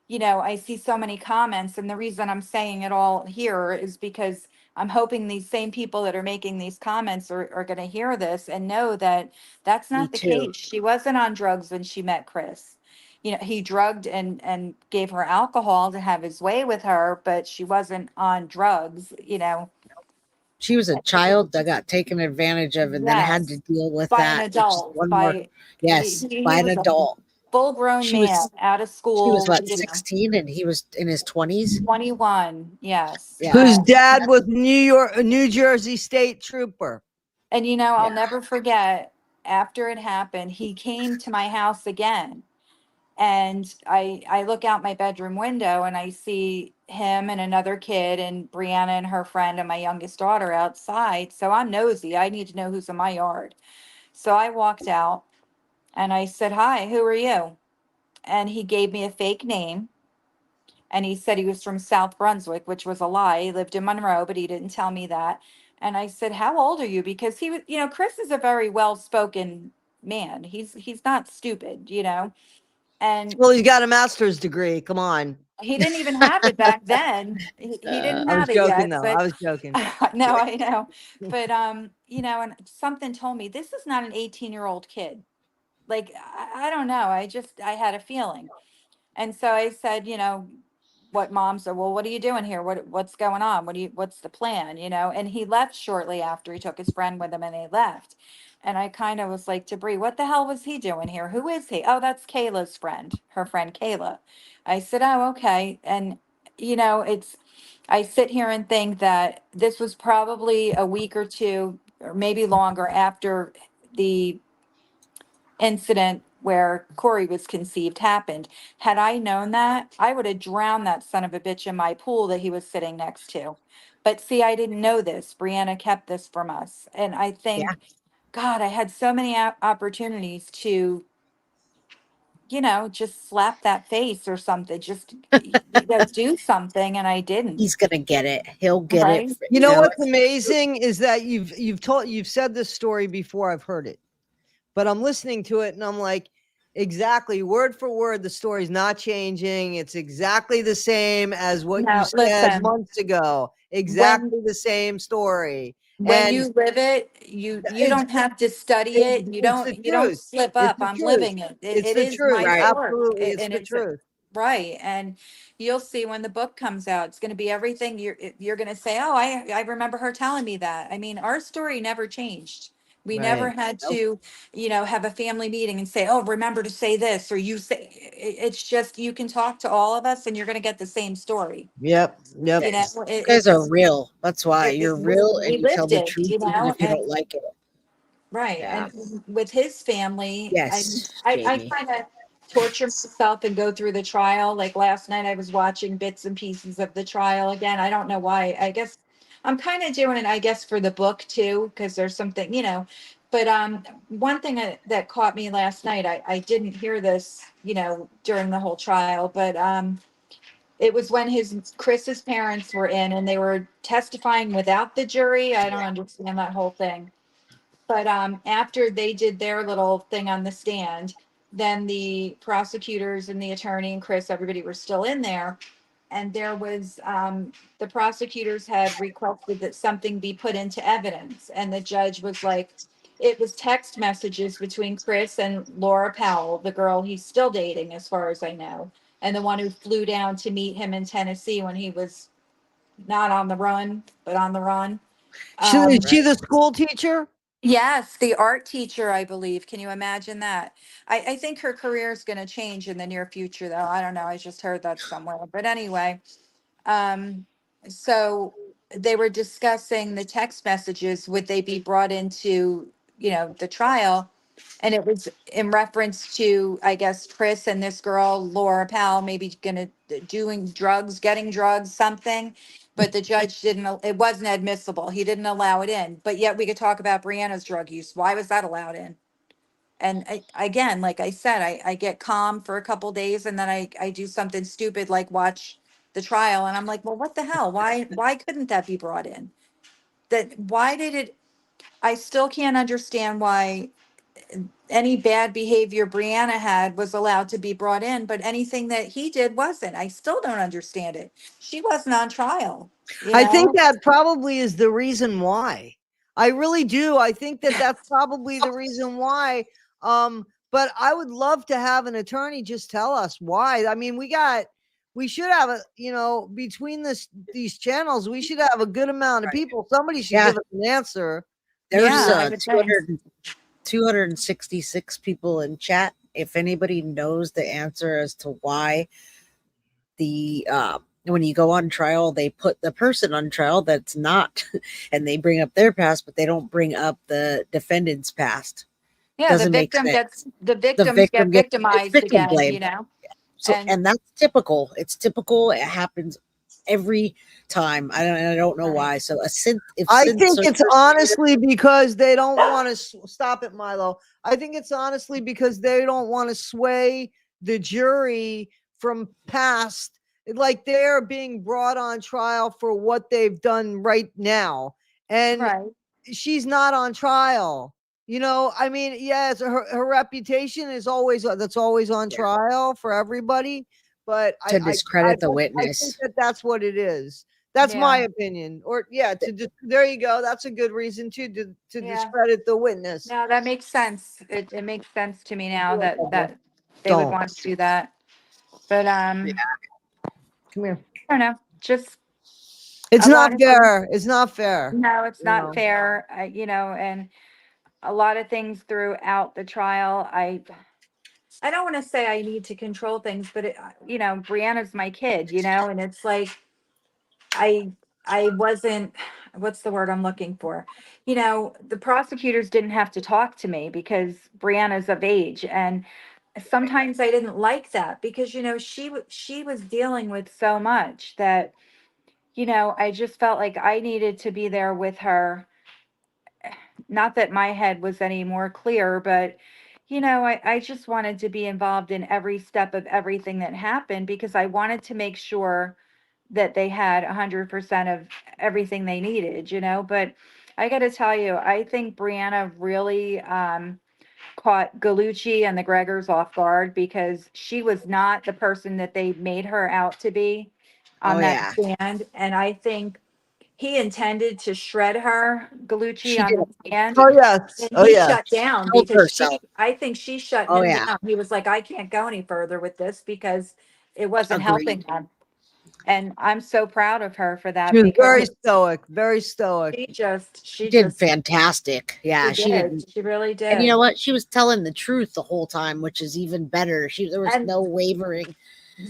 I see so many comments, and the reason I'm saying it all here is because I'm hoping these same people that are making these comments are going to hear this and know that that's Me not the too. case. She wasn't on drugs when she met Chris. He drugged and gave her alcohol to have his way with her, but she wasn't on drugs. She was a child that got taken advantage of and then had to Yes, deal with by an that, which is adult, one more. by Yes, he by an was a adult. full-grown She man was out of she was school, what, 16, and he was in his 20s. 21. Yes. Yeah. Whose dad was New Jersey State Trooper. And Yeah. I'll never forget after it happened, he came to my house again. And I look out my bedroom window and I see him and another kid and Brianna and her friend and my youngest daughter outside. So I'm nosy. I need to know who's in my yard. So I walked out and I said, "Hi, who are you?" And he gave me a fake name. And he said he was from South Brunswick, which was a lie. He lived in Monroe, but he didn't tell me that. And I said, "How old are you?" Because he was, Chris is a very well-spoken man. He's not stupid. And Well, he's got a master's degree. Come on. he didn't even have it back then. He didn't I was have it joking, yet, though. but I was joking. no, I know. But and something told me this is not an 18-year-old kid. Like I don't know. I had a feeling. And so I said, what mom said, "Well, what are you doing here? What's going on? What's the plan?" And he left shortly after. He took his friend with him and they left. And I kind of was like to Bree, "What the hell was he doing here? Who is he?" "Oh, that's Kayla's friend, her friend Kayla." I said, "Oh, okay." And it's I sit here and think that this was probably a week or two or maybe longer after the incident where Corey was conceived happened. Had I known that, I would have drowned that son of a bitch in my pool that he was sitting next to. But see, I didn't know this. Brianna kept this from us. And I Yeah. think, God, I had so many opportunities to, just slap that face or something, just do something. And I didn't. He's gonna get it. He'll get it. Right. You know what's amazing is that you've said this story before. I've heard it, but I'm listening to it and I'm like, exactly word for word, the story's not changing. It's exactly the same as what you No, said listen, months ago. when Exactly the same story. when And you live it, you it's don't have to study it, it. You it's the don't truth. slip It's up. the I'm truth. living it. It's It the is truth. my Right. story, Absolutely, it's and the it's truth. right. And you'll see when the book comes out, it's going to be everything. You're going to say, "Oh, I remember her telling me that." I mean, our story never changed. We never Right. had Nope. to, have a family meeting and say, "Oh, remember to say this," or you say it's just, you can talk to all of us and you're going to get the same story. Yep. Yep. You know, You guys are real. That's why you're real we and you tell lived the it, truth you even know, if you don't like it. right. Yeah. And with his family, Yes, I Jamie. kind of torture myself and go through the trial. Like last night, I was watching bits and pieces of the trial again. I don't know why. I guess I'm kind of doing it, I guess, for the book too, because there's something, you know. But one thing that caught me last night, I didn't hear this, you know, during the whole trial, but it was when Chris's parents were in and they were testifying without the jury. I don't understand that whole thing. But after they did their little thing on the stand, then the prosecutors and the attorney and Chris, everybody were still in there. And there was, the prosecutors had requested that something be put into evidence. And the judge was like, it was text messages between Chris and Laura Powell, the girl he's still dating, as far as I know, and the one who flew down to meet him in Tennessee when he was not on the run, but on the run. Is she the school teacher? Yes, the art teacher, I believe. Can you imagine that? I think her career is going to change in the near future, though. I don't know. I just heard that somewhere. But anyway, um, so they were discussing the text messages. Would they be brought into, you know, the trial? And it was in reference to, I guess, Chris and this girl, Laura Powell, maybe gonna doing drugs, getting drugs, something. But the judge didn't, it wasn't admissible. He didn't allow it in. But yet we could talk about Brianna's drug use. Why was that allowed in? And again, like I said, I get calm for a couple days and then I do something stupid like watch the trial and I'm like, well, what the hell? Why couldn't that be brought in? That why did it? I still can't understand why any bad behavior Brianna had was allowed to be brought in, but anything that he did wasn't. I still don't understand it. She wasn't on trial, you I think know? that probably is the reason why. I really do. I think that that's probably the reason why. But I would love to have an attorney just tell us why. I mean, we should have a, you know, between these channels, we should have a good amount of people. Somebody should Yeah. give us an answer. There's Yeah, I would think. 266 people in chat. If anybody knows the answer as to why the when you go on trial, they put the person on trial that's not, and they bring up their past, but they don't bring up the defendant's past. Yeah, Doesn't make sense. the The victims victim get gets it's victimized victim again, blame. you know? So, And and that's typical. It's typical. It happens every time. I don't know Right. why. So if I think it's censorship- honestly because they don't want to stop it, Milo. I think it's honestly because they don't want to sway the jury from past, like they're being brought on trial for what they've done right now. And right. she's not on trial. You know, I mean, yes, her reputation is always that's always on trial for everybody. But to discredit the I witness. think that that's what it is. That's my Yeah. opinion. Or yeah, there you go. That's a good reason too to Yeah. discredit the witness. No, that makes sense. It makes sense to me now that they would Don't. want to do that. But Come here. I don't know. Just It's a lot not of things. fair. It's not fair. No, it's You not know. fair. You know, and a lot of things throughout the trial. I don't want to say I need to control things, but you know, Brianna's my kid, you know, and it's like I I wasn't, what's the word I'm looking for? You know, the prosecutors didn't have to talk to me because Brianna's of age, and sometimes I didn't like that because, you know, she was dealing with so much that, you know, I just felt like I needed to be there with her. Not that my head was any more clear, but you know, I just wanted to be involved in every step of everything that happened because I wanted to make sure that they had 100% of everything they needed, you know. But I got to tell you, I think Brianna really caught Galucci and the Gregors off guard because she was not the person that they made her out to be on Oh that yeah, stand. And I think he intended to shred her, Galucci, she on did. the stand. Oh yes. And Oh he yes. shut down Killed because herself. I think she shut Oh him yeah, down. He was like, I can't go any further with this because it wasn't helping agreed. them. And I'm so proud of her for She that was very because stoic, very stoic. she did just, fantastic. Yeah, she she did. didn't. She really And you did. know what? She was telling the truth the whole time, which is even better. There was And no wavering.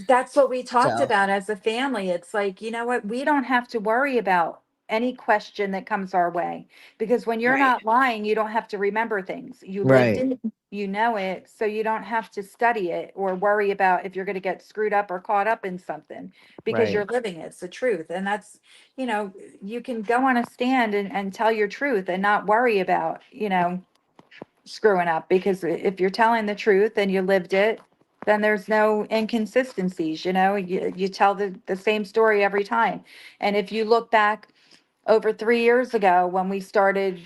that's what we talked So about as a family. It's like, you know what? We don't have to worry about any question that comes our way because when you're right, not lying, you don't have to remember things. You lived Right. it, you know it, so you don't have to study it or worry about if you're going to get screwed up or caught up in something because Right. you're living it. It's the truth. And that's, you know, you can go on a stand and tell your truth and not worry about, screwing up because if you're telling the truth and you lived it, then there's no inconsistencies, you tell the same story every time. And if you look back over 3 years ago when we started,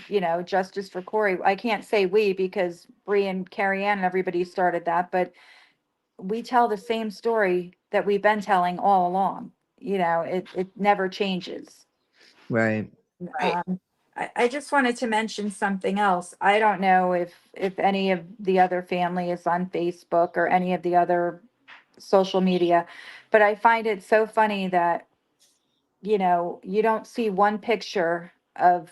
Justice for Corey, I can't say we because Bree and Carrie Ann and everybody started that, but we tell the same story that we've been telling all along. It never changes. Right. right. I just wanted to mention something else. I don't know if any of the other family is on Facebook or any of the other social media, but I find it so funny that, you don't see one picture of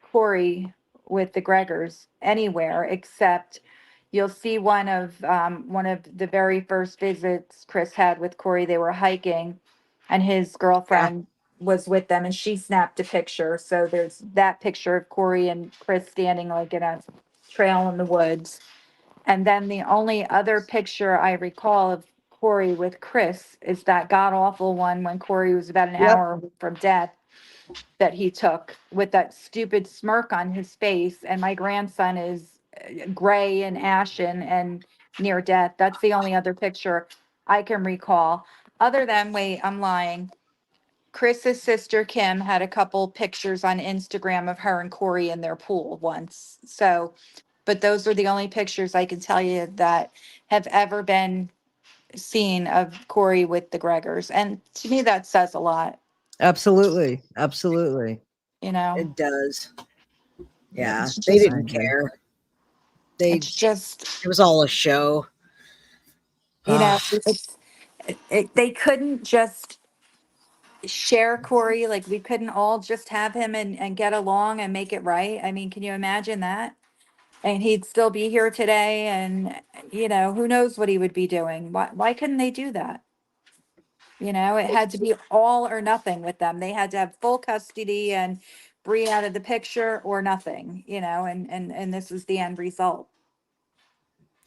Corey with the Gregors anywhere except you'll see one of the very first visits Chris had with Corey. They were hiking and his Yeah, girlfriend was with them and she snapped a picture. So there's that picture of Corey and Chris standing like in a trail in the woods. And then the only other picture I recall of Corey with Chris is that god awful one when Corey was about an Yep. hour from death that he took with that stupid smirk on his face. And my grandson is gray and ashen and near death. That's the only other picture I can recall. Other than, wait, I'm lying. Chris's sister Kim had a couple pictures on Instagram of her and Corey in their pool once. So, but those are the only pictures I can tell you that have ever been seen of Corey with the Gregors. And to me, that says a lot, Absolutely. Absolutely. you know? it does. Yeah, It's they just, I didn't agree. care. They it's just, It was all a show. you know, Ah, they couldn't just share Corey. Like we couldn't all just have him and get along and make it right. I mean, can you imagine that? And he'd still be here today and, who knows what he would be doing. Why couldn't they do that? It had to be all or nothing with them. They had to have full custody and Bree out of the picture or nothing, and this is the end result.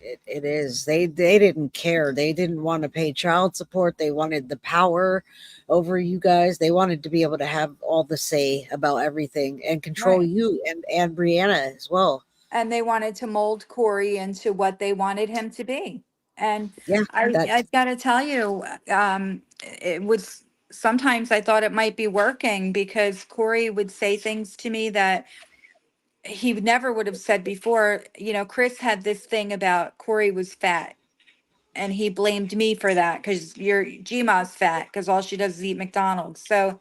it is. They didn't care. They didn't want to pay child support. They wanted the power over you guys. They wanted to be able to have all the say about everything and control Right. you and Brianna as well. And they wanted to mold Corey into what they wanted him to be. And Yeah, that I've got to tell you, it was sometimes I thought it might be working because Corey would say things to me that he never would have said before. Chris had this thing about Corey was fat and he blamed me for that because your Gma's fat because all she does is eat McDonald's. So,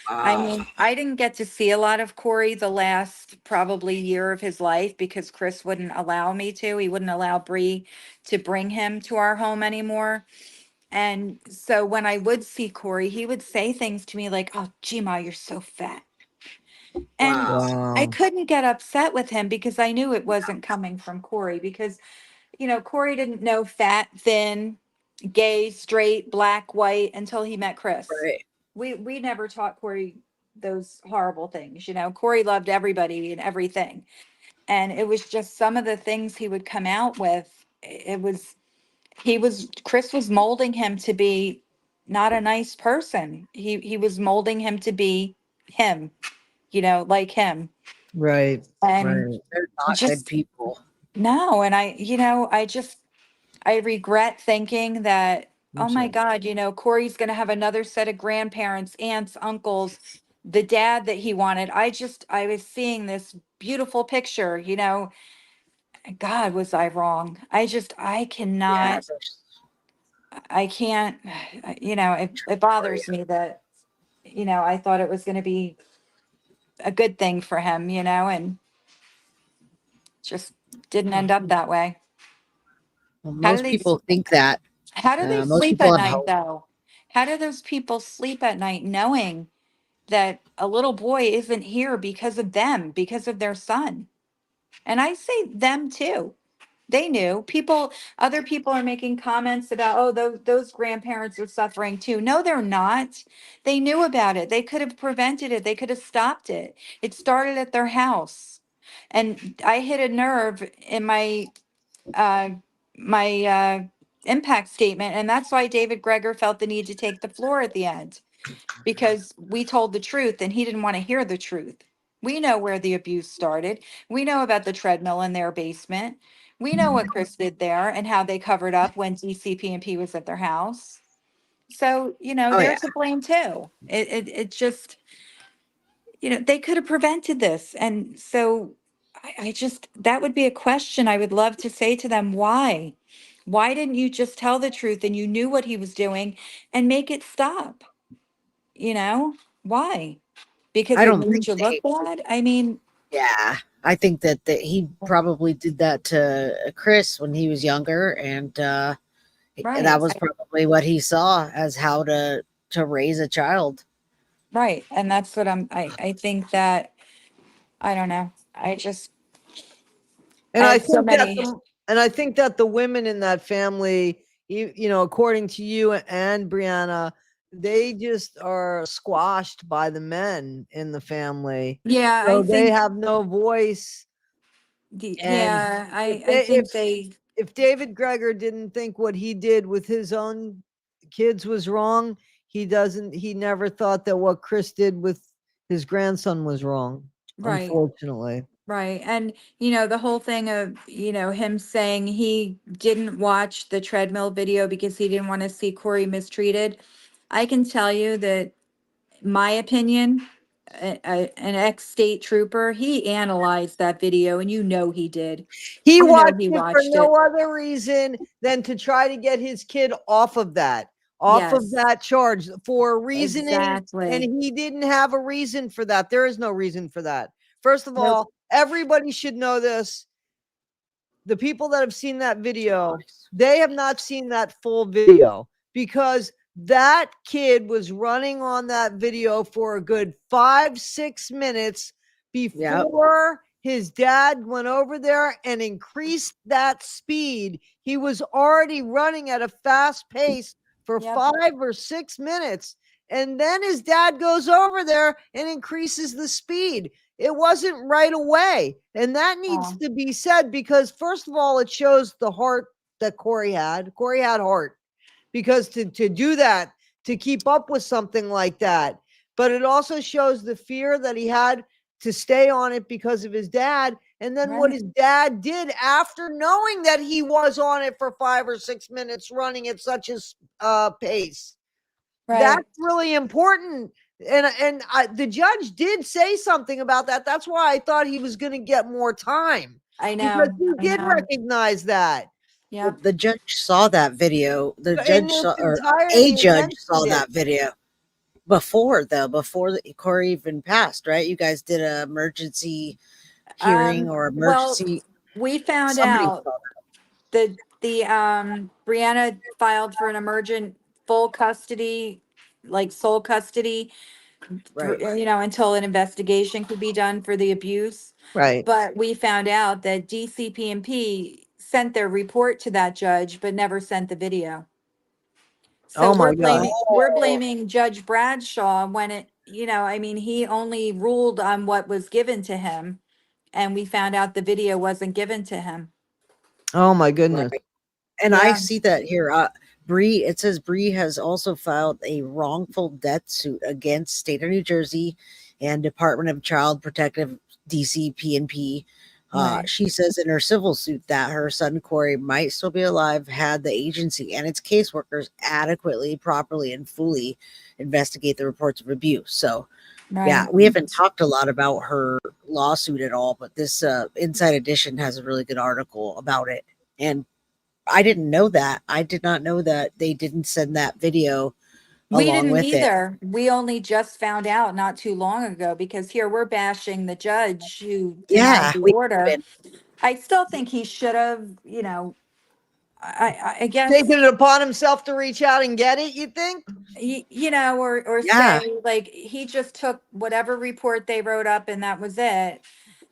I mean, I didn't get to see a lot of Corey the last probably year of his life because Chris wouldn't allow me to. He wouldn't allow Bree to bring him to our home anymore. And so when I would see Corey, he would say things to me like, "Oh, Gma, you're so fat." And wow. I Wow. couldn't get upset with him because I knew it wasn't coming from Corey because, Corey didn't know fat, thin, gay, straight, black, white until he met Chris. Right. We never taught Corey those horrible things. Corey loved everybody and everything. And it was just some of the things he would come out with. Chris was molding him to be not a nice person. He was molding him to be him, like him. Right. And Right. They're not good just people. no. And I regret thinking that, I'm oh my sorry. God, Corey's going to have another set of grandparents, aunts, uncles, the dad that he wanted. I was seeing this beautiful picture, God, was I wrong? I Yeah, cannot, I can't, it bothers me that, I thought it was going to be a good thing for him, and just didn't end up that way. well, How do most they, people think that. how do they Most sleep people at have night hope. though? How do those people sleep at night knowing that a little boy isn't here because of them, because of their son? And I say them too. They knew. Other people are making comments about, oh, those grandparents are suffering too. No, they're not. They knew about it. They could have prevented it. They could have stopped it. It started at their house. And I hit a nerve in uh my impact statement, and that's why David Gregor felt the need to take the floor at the end, because we told the truth and he didn't want to hear the truth. We know where the abuse started. We know about the treadmill in their basement. We know what Chris did there and how they covered up when DCP&P was at their house. So, Oh they're yeah. to blame too. It just, they could have prevented this. And so I just, that would be a question I would love to say to them. Why? Why didn't you just tell the truth and you knew what he was doing and make it stop? Why? Because I it don't made think you look they. bad? I mean, Yeah, I think that he probably did that to Chris when he was younger, and that right, was probably what he saw as how to raise a child. right. And that's what I think that, I don't know. And I I have so think that many. the women in that family, according to you and Brianna, they just are squashed by the men in the family. Yeah, I So they think, have no voice. And yeah, if I they think they, if David Gregor didn't think what he did with his own kids was wrong, he never thought that what Chris did with his grandson was wrong, right. unfortunately. Right. And, the whole thing of, him saying he didn't watch the treadmill video because he didn't want to see Corey mistreated. I can tell you that my opinion, an ex-state trooper, he analyzed that video and he did. He watched He it for watched no it. other reason than to try to get his kid off of Yes, that charge for reasoning. And exactly. he didn't have a reason for that. There is no reason for that. First of Nope. all, everybody should know this. The people that have seen that video, they have not seen that full video, because that kid was running on that video for a good 5-6 minutes before his dad went over there and increased that speed. He was already running at a fast pace for Yep. 5 or 6 minutes. And then his dad goes over there and increases the speed. It wasn't right away. And that needs to be said, because, first of all, it shows the heart that Corey had. Corey had heart, because to do that, to keep up with something like that. But it also shows the fear that he had to stay on it because of his dad. And then what Right. his dad did after knowing that he was on it for 5 or 6 minutes running at such a pace. Right. That's really important. And the judge did say something about that. That's why I thought he was going to get more time, I because know. he I did know. recognize that. Yep. The judge saw that video. The In judge its saw, or entirety, a and judge saw mentioned it. that video before Corey even passed. Right? You guys did an emergency hearing or Well, emergency. we found Somebody out saw the Brianna filed for an emergent full custody, like sole custody, that. Right. until an investigation could be done for the abuse. Right. But we found out that DCP&P sent their report to that judge, but never sent the video. So Oh my God. we're blaming Judge Bradshaw when he only ruled on what was given to him, and we found out the video wasn't given to him. Oh my goodness. Right. And I Yeah. see that here. Bree, it says Bree has also filed a wrongful death suit against State of New Jersey and Department of Child Protective DCP&P. Right. She says in her civil suit that her son Corey might still be alive had the agency and its caseworkers adequately, properly, and fully investigate the reports of abuse. So, yeah, Right. we haven't talked a lot about her lawsuit at all, but this Inside Edition has a really good article about it. And I didn't know that. I did not know that they didn't send that video We along didn't with it. either. We only just found out not too long ago, because here we're bashing the judge who Yeah, denied the we order. I still think he should have, I guess. Taking it upon himself to reach out and get it, you think? you know, or Yeah. say like he just took whatever report they wrote up and that was it.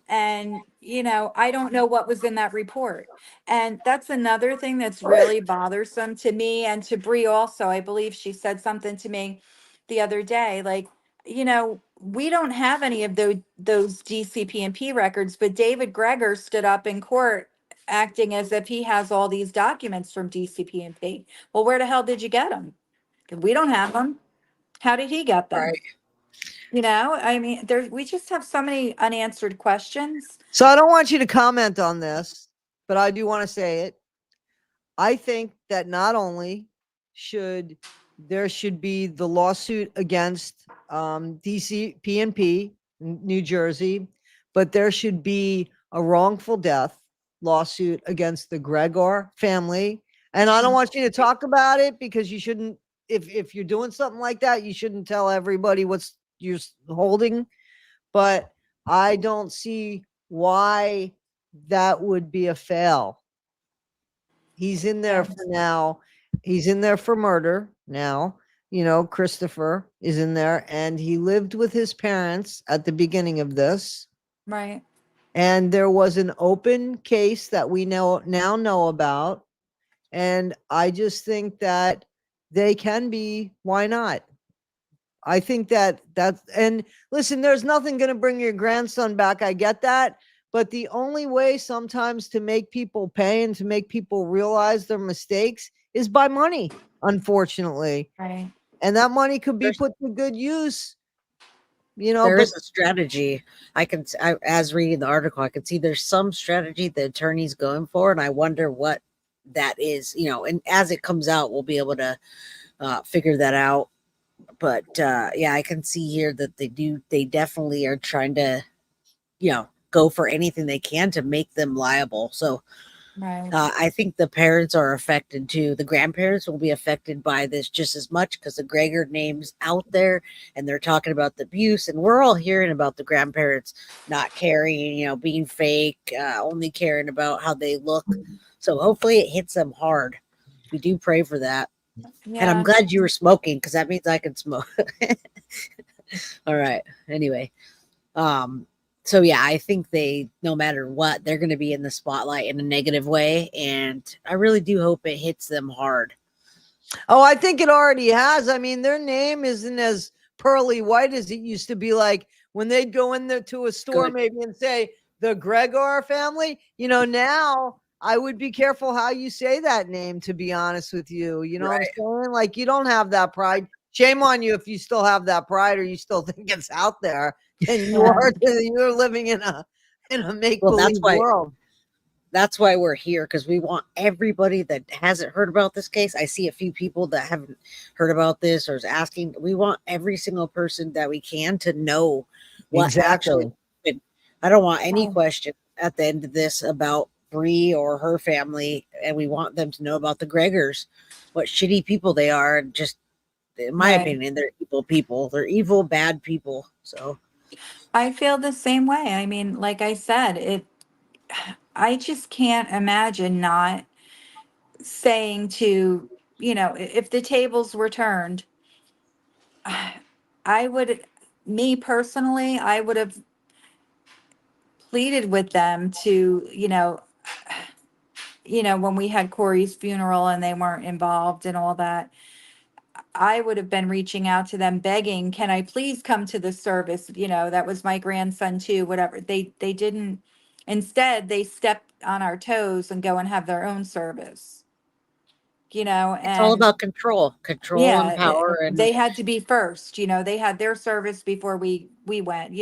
And, you know, I don't know what was in that report. And that's another thing that's really bothersome to me and to Bree also. I believe she said something to me the other day, like, you know, we don't have any of those DCP&P records, but David Gregor stood up in court acting as if he has all these documents from DCP&P. Well, where the hell did you get them? We don't have them. How did he get them? Right. You know, I mean, we just have so many unanswered questions. So I don't want you to comment on this, but I do want to say it. I think that not only there should be the lawsuit against DC PNP, New Jersey, but there should be a wrongful death lawsuit against the Gregor family. And I don't want you to talk about it because you shouldn't. If you're doing something like that, you shouldn't tell everybody what's you're holding. But I don't see why that would be a fail. He's in there for now. He's in there for murder now. You know, Christopher is in there and he lived with his parents at the beginning of this. Right. And there was an open case that we now know about. And I just think that they can be, why not? I think that's, and listen, there's nothing going to bring your grandson back. I get that. But the only way sometimes to make people pay and to make people realize their mistakes is by money, unfortunately. Right. And that money could be There's- put to good use, you know, There but is a strategy. As reading the article, I can see there's some strategy the attorney's going for, and I wonder what that is. You know, and as it comes out, we'll be able to figure that out. But yeah, I can see here that they definitely are trying to, you know, go for anything they can to make them liable. So Right. I think the parents are affected too. The grandparents will be affected by this just as much because the Gregor name's out there and they're talking about the abuse. And we're all hearing about the grandparents not caring, you know, being fake, only caring about how they look. So hopefully it hits them hard. We do pray for that. And I'm Yeah. glad you were smoking because that means I can smoke. All right. Anyway, so yeah, I think they, no matter what, they're going to be in the spotlight in a negative way, and I really do hope it hits them hard. oh, I think it already has. I mean, their name isn't as pearly white as it used to be. Like when they'd go in there to a store Good. maybe and say the Gregor family, you know, now I would be careful how you say that name, to be honest with you. You know what I'm saying? Like you don't have that pride. Shame on you if you still have that pride or you still think it's out there. And you're living in a make believe world. That's why we're here, because we want everybody that hasn't heard about this case. I see a few people that haven't heard about this or is asking. We want every single person that we can to know what actually happened. I don't want any question at the end of this about Bree or her family, and we want them to know about the Gregors, what shitty people they are. And just, in my opinion, they're evil people. They're evil, bad people. So I feel the same way. I mean, like I said, I just can't imagine not saying to, you know, if the tables were turned, I would, me personally, I would have pleaded with them to, when we had Corey's funeral and they weren't involved and all that, I would have been reaching out to them begging, can I please come to the service? You know, that was my grandson too, whatever. They didn't, instead they stepped on our toes and go and have their own service, it's all and about control and yeah, power. And they had to be first, they had their service before we went,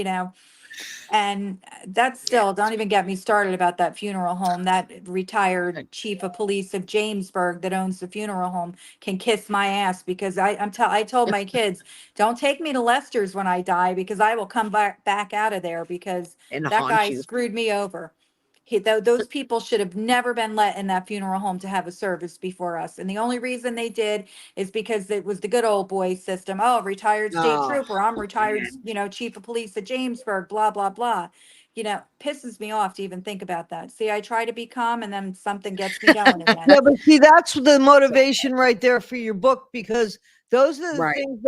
and that's still, don't even get me started about that funeral home. That retired chief of police of Jamesburg that owns the funeral home can kiss my ass, because I told my kids, don't take me to Lester's when I die, because I will come back out of there, because and that haunt guy you. screwed me over. Those people should have never been let in that funeral home to have a service before us. And the only reason they did is because it was the good old boy system. Oh, retired state Oh, trooper. I'm retired, man. chief of police at Jamesburg, blah, blah, blah. Pisses me off to even think about that. See, I try to be calm and then something gets me going again. Yeah, but see, that's the motivation right there for your book, because Those are the Right. things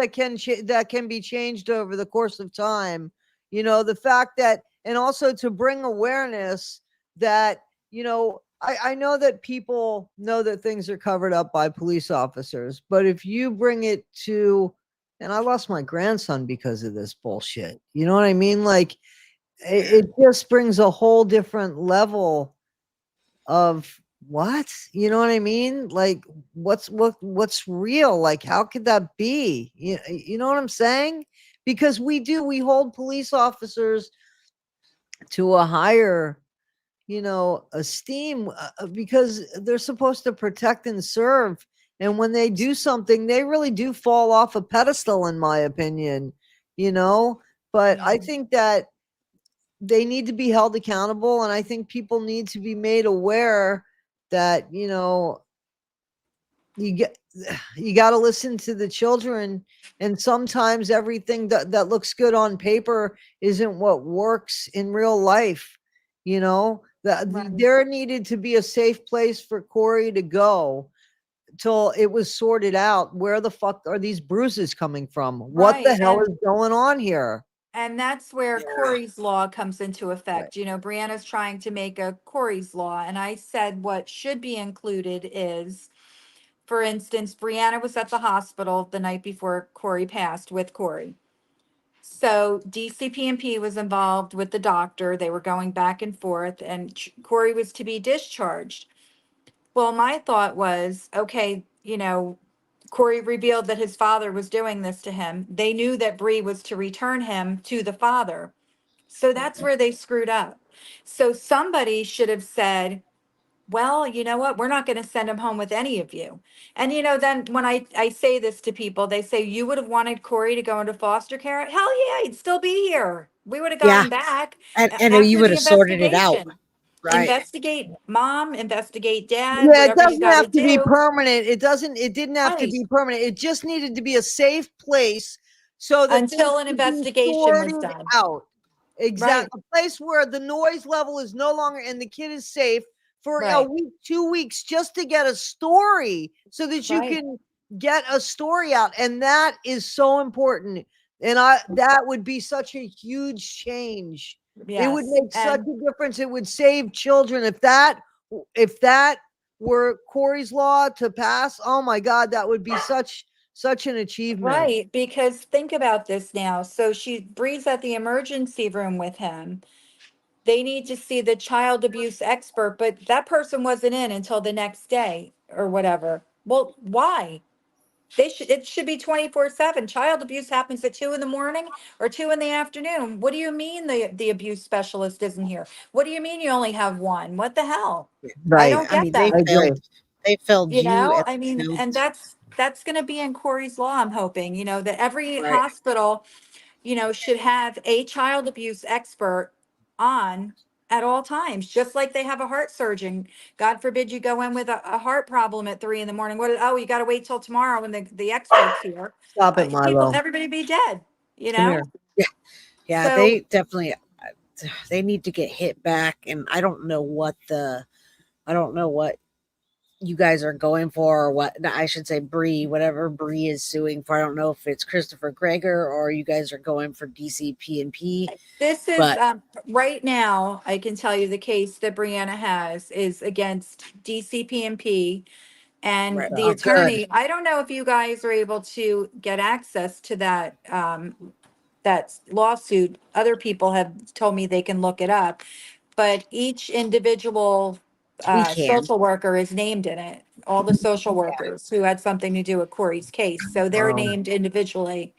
that can be changed over the course of time. The fact that, and also to bring awareness that, I know that people know that things are covered up by police officers, but if you bring it to, and I lost my grandson because of this bullshit. You know what I mean? Like it just brings a whole different level of what, you know what I mean? Like what's real? Like how could that be? You know what I'm saying? Because we hold police officers to a higher, esteem, because they're supposed to protect and serve. And when they do something, they really do fall off a pedestal, in my opinion, but I think that they need to be held accountable. And I think people need to be made aware that, you get, you got to listen to the children. And sometimes everything that looks good on paper isn't what works in real life. There needed to be a safe place for Corey to go till it was sorted out. Where the fuck are these bruises coming from? What the Right. hell is going on here? And that's where Yeah. Corey's law comes into effect. Brianna's trying to make a Corey's law. And I said what should be included is, for instance, Brianna was at the hospital the night before Corey passed with Corey. So DCP&P was involved with the doctor. They were going back and forth, and Corey was to be discharged. Well, my thought was, okay, Corey revealed that his father was doing this to him. They knew that Bree was to return him to the father. So that's where they screwed up. So somebody should have said, well, you know what? We're not going to send him home with any of you. And, then when I say this to people, they say, you would have wanted Corey to go into foster care? Hell yeah, he'd still be here. We would have got Yeah. him back And you after would the have sorted it out. investigation. Right. Investigate mom, investigate dad, Yeah, it whatever you doesn't got to have to be do. permanent. It didn't have to Right. be permanent. It just needed to be a safe place so that Until things an could be investigation was sorted done. out. Right. A place where the noise level is no longer and the kid is safe for a Right. week, 2 weeks, just to get a story so that you Right. can get a story out. And that is so important. And that would be such a huge change. It would Yes. make such a difference. It would save children if that were Corey's law to pass. Oh my God, that would be such an achievement. Right, because think about this now. So she breathes at the emergency room with him. They need to see the child abuse expert, but that person wasn't in until the next day or whatever. Well, why? It should be 24/7. Child abuse happens at 2 in the morning or 2 in the afternoon. What do you mean the abuse specialist isn't here? What do you mean you only have one? What the hell? I Right. don't I get mean, that. they failed you and I mean, failed, and that's going to be in Corey's law, I'm hoping, that every right. hospital, should have a child abuse expert on at all times, just like they have a heart surgeon. God forbid you go in with a heart problem at 3 in the morning. You got to wait till tomorrow when the expert's here. Stop it, Milo. Everybody be dead, Come here. Yeah, So they definitely they need to get hit back. And I don't know what you guys are going for, or what I should say, whatever Bree is suing for. I don't know if it's Christopher Gregor or you guys are going for DCP&P. this is But right now, I can tell you the case that Brianna has is against DCP&P. And right, the oh, good. attorney, I don't know if you guys are able to get access to that lawsuit. Other people have told me they can look it up, but each individual We can. social worker is named in it. All the social workers who had something to do with Corey's case, so they're Wow. named individually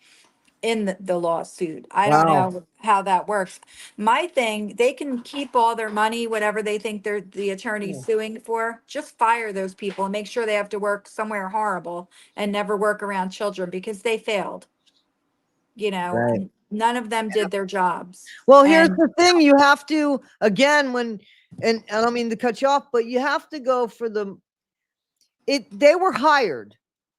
in the lawsuit. I don't Wow. know how that works. My thing, they can keep all their money, whatever they think they're the attorney's suing for. Just fire those people and make sure they have to work somewhere horrible and never work around children because they failed. Right. None of them did their jobs. Well, here's And the thing. You have to, again, and I don't mean to cut you off, but you have to go for they were hired.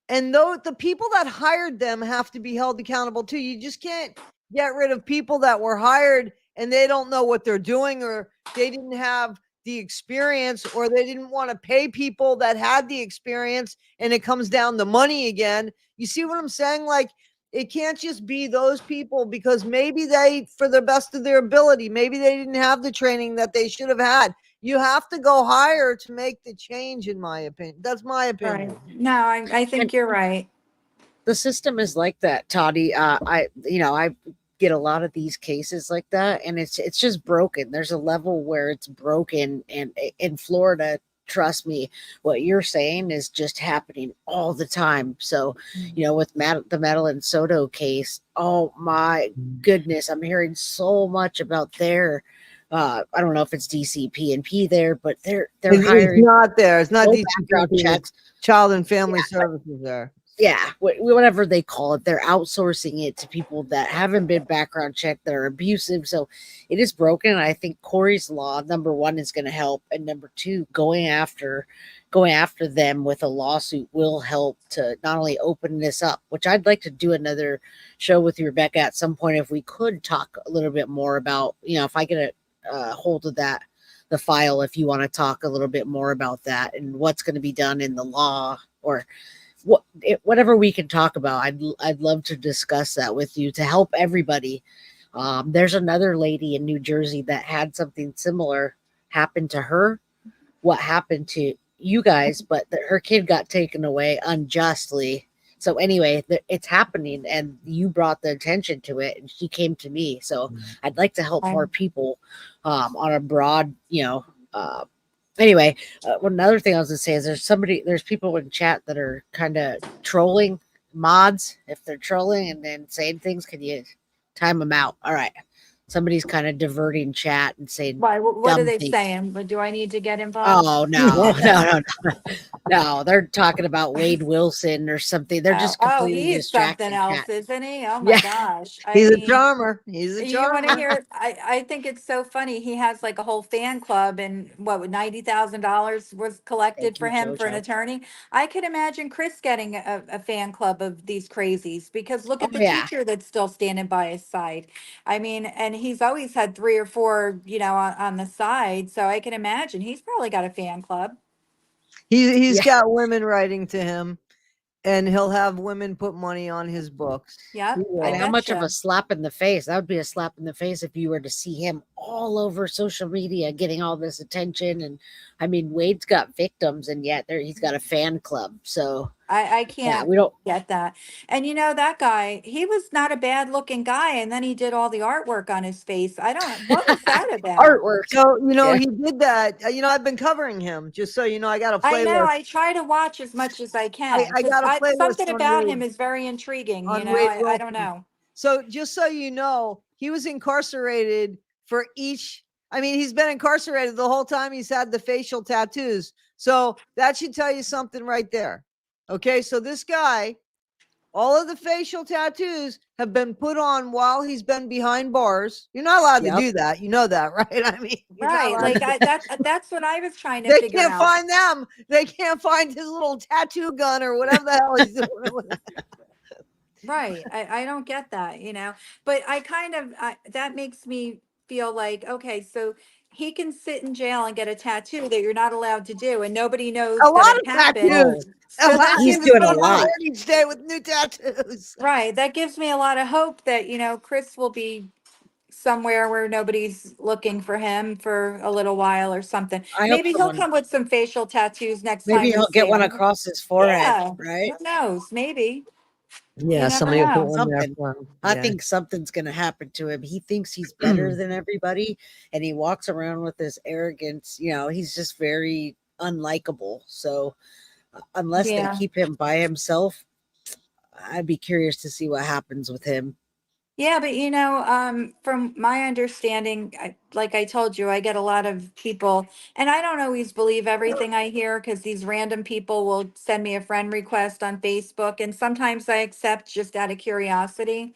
And though the people that hired them have to be held accountable too. You just can't get rid of people that were hired and they don't know what they're doing, or they didn't have the experience, or they didn't want to pay people that had the experience, and it comes down to money again. You see what I'm saying? Like, it can't just be those people, because maybe they, for the best of their ability, maybe they didn't have the training that they should have had. You have to go higher to make the change, in my opinion. That's my opinion. Right. No, I think you're right. The system is like that, Toddy. I get a lot of these cases like that, and it's just broken. There's a level where it's broken, and in Florida, trust me, what you're saying is just happening all the time. So, with the Madeline Soto case, oh my goodness, I'm hearing so much about their. I don't know if it's DCP&P there, but they're It's hiring not there. It's not no DCP. background checks. Child and Family Services there. Yeah, whatever they call it, they're outsourcing it to people that haven't been background checked, that are abusive. So it is broken. I think Corey's law, number one, is going to help, and number two, going after them with a lawsuit will help to not only open this up, which I'd like to do another show with you, Rebecca, at some point, if we could talk a little bit more about, if I get a hold of that, the file, if you want to talk a little bit more about that and what's going to be done in the law, or whatever we can talk about. I'd love to discuss that with you to help everybody. There's another lady in New Jersey that had something similar happen to her. What happened to you guys, but her kid got taken away unjustly. So anyway, it's happening, and you brought the attention to it, and she came to me. So I'd like to help more people on a broad, anyway, another thing I was gonna say is there's people in chat that are kind of trolling mods. If they're trolling and then saying things, can you time them out? All right, somebody's kind of diverting chat and saying, Why? What are dumb they things. saying? But do I need to get involved? Oh no! They're talking about Wade Wilson or something. They're just completely He's distracting something else, chat. isn't he? Oh my Yeah. gosh. I He's a mean, charmer. He's a you want to charmer. hear? I think it's so funny. He has like a whole fan club, and what, $90,000 was collected Thank for you, him for an Jojo. attorney. I could imagine Chris getting a fan club of these crazies, because look Oh at the yeah, teacher that's still standing by his side. I mean, and he's always had three or four, on the side. So I can imagine he's probably got a fan club. He's yeah. got women writing to him, and he'll have women put money on his books. Yep, I And how much of betcha. a slap in the face? That would be a slap in the face if you were to see him all over social media getting all this attention. And I mean, Wade's got victims, and yet he's got a fan club. So I yeah, can't we don't. get that. And that guy, he was not a bad looking guy. And then he did all the artwork on his face. What was that about? Artwork. So, Yeah. he did that. I've been covering him, just so you know. I got a I know. playlist. I try to watch as much as I can, I because got a playlist something about him is very intriguing. on Wade I don't Wilson. know. So, just so you know, he was incarcerated for each. I mean, he's been incarcerated the whole time he's had the facial tattoos. So that should tell you something right there. Okay, so this guy, all of the facial tattoos have been put on while he's been behind bars. You're not allowed to do that. You know that, right? I mean, you're not Right. allowed Like to- that's what I was trying to they figure can't out. find them. They can't find his little tattoo gun or whatever the hell he's doing. Right. I don't get that, but I kind of, that makes me feel like, okay, so he can sit in jail and get a tattoo that you're not allowed to do, and nobody knows A that lot it of happened. tattoos. So A lot that of He's gives doing me a lot. hope. each day with new tattoos. Right. That gives me a lot of hope that, Chris will be somewhere where nobody's looking for him for a little while or something. I hope Maybe he'll someone. come with some facial tattoos next Maybe time we he'll get see one him. across his forehead, Yeah. right? Who knows? Maybe. Yeah, You never somebody will put know. one there Something. for him. I Yeah. think something's going to happen to him. He thinks he's better than everybody, and he walks around with this arrogance. He's just very unlikable. So, unless they Yeah. keep him by himself, I'd be curious to see what happens with him. Yeah, but from my understanding, like I told you, I get a lot of people, and I don't always believe everything I hear, because these random people will send me a friend request on Facebook, and sometimes I accept just out of curiosity.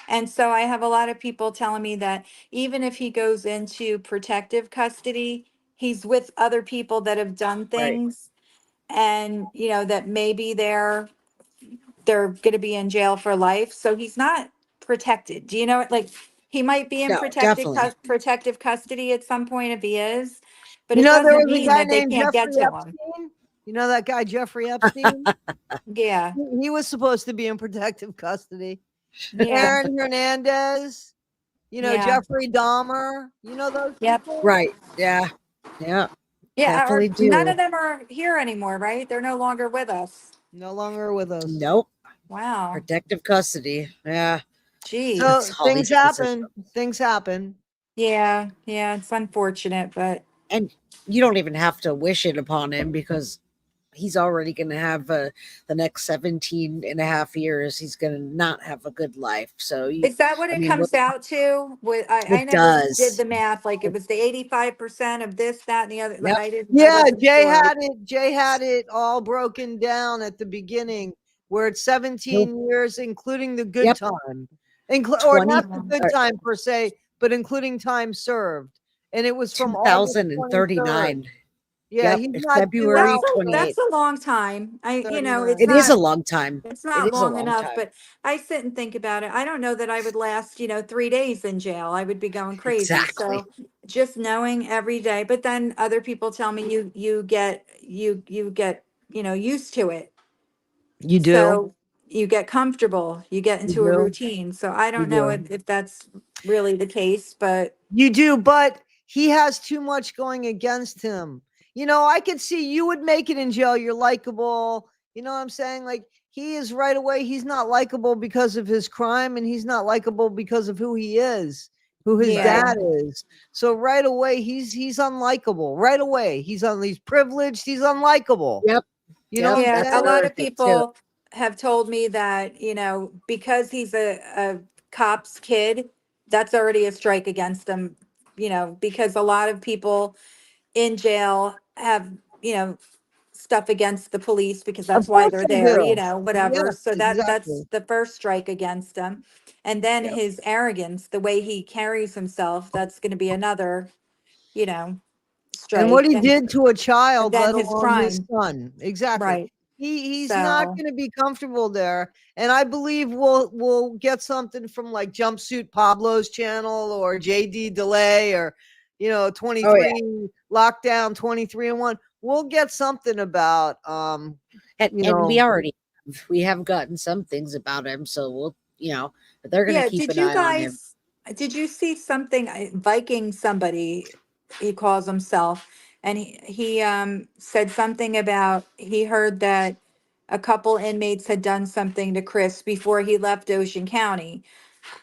And so I have a lot of people telling me that even if he goes into protective custody, he's with other people that have done Right. things, and that maybe they're going to be in jail for life. So he's not protected. Do you know it? Like, he might be in No, definitely. protective custody at some point if he is. but You it know, there doesn't was a mean guy that they named can't get Jeffrey to him. Epstein. You know that guy, Jeffrey Epstein? Yeah. He was supposed to be in protective custody. Yeah. Aaron Hernandez, Yeah. Jeffrey Dahmer. You know those Yep. people? Right. Yeah. Yeah. Yeah. Definitely None do. of them are here anymore, right? They're no longer with us. No longer with us. Nope. Wow. Protective custody. Yeah. Gee. So That's all things these positions. happen. Things happen. Yeah. Yeah. It's unfortunate, but And you don't even have to wish it upon him because he's already going to have the next 17 and a half years. He's going to not have a good life. So is that what I it mean, comes out to? I it never did does. the math. Like it was the 85% of this, that, and the other. Yep. I Yeah, wasn't Jay sure. had it. Jay had it all broken down at the beginning, where it's 17 years, including the good Yep. time, or 20 not the good or time per se, but including time served. And it was from August 23rd. 2039. Yeah, Yep. he's It's not due February out till That's 28th. a long time. It's 39. It is a not. long time. It's It not is a long long enough, time. but I sit and think about it. I don't know that I would last, 3 days in jail. I would be going crazy. Exactly. So just knowing every day, but then other people tell me you get used to it. You do. So you get comfortable, you get into a do. routine. So I You don't know do. if that's really the case, but You do, but he has too much going against him. I could see you would make it in jail. You're likable. You know what I'm saying? Like he is right away. He's not likable because of his crime, and he's not likable because of who he is, who his Yeah. dad is. So right away, he's unlikable. Right away, he's privileged. He's unlikable. Yep. You know Yep. what I'm yeah, That's a saying? what lot I of think too. people have told me that, because he's a cop's kid, that's already a strike against him, because a lot of people in jail have, stuff against the police because Of that's why course they're they there, do. whatever. Yes, So that's exactly. the first strike against him. And then Yep. his arrogance, the way he carries himself, that's going to be another, you know, And what strike. he And did to a child, then let his alone his crime. son. Exactly. Right. He's not So going to be comfortable there. And I believe we'll get something from like Jumpsuit Pablo's channel or JD Delay or 23 Lockdown 23 and 1. We'll get something about And we have gotten some things about him, so we'll but they're gonna yeah, keep an eye on him. did you see something, Viking somebody, he calls himself, and he said something about he heard that a couple inmates had done something to Chris before he left Ocean County.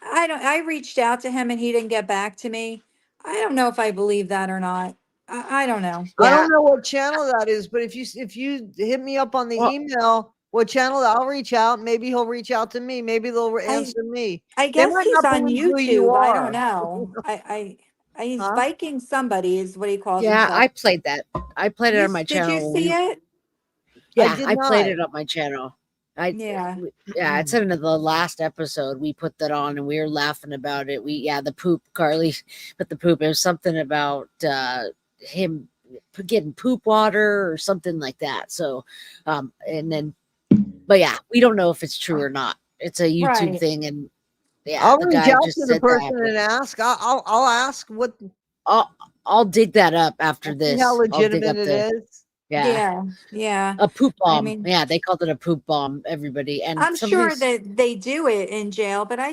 I reached out to him and he didn't get back to me. I don't know if I believe that or not. I don't know. I Yeah. don't know what channel that is, but if you hit me up on the Well, email, what channel, I'll reach out. Maybe he'll reach out to me. Maybe they'll I answer me. I They guess might he's not on believe who you YouTube. I don't are. know. He's Huh? Viking somebody is what he calls yeah, himself. I played that. I played it on my Did you channel. see it? Yeah, did I played not. it on my channel. Yeah. It's in the last episode. We put that on and we were laughing about it. The poop, Carly, but the poop. It was something about him getting poop water or something like that. So, and then, but yeah, we don't know if it's true or not. It's a YouTube Right. thing, and I'll the reach guy out just to the said that. person and ask. I'll ask what, I'll dig that up after see how this. I'll dig legitimate up it is. Yeah. Yeah. a poop I bomb. mean, Yeah, they called it a poop bomb. Everybody, and I'm sure somebody's that they do it in jail, but I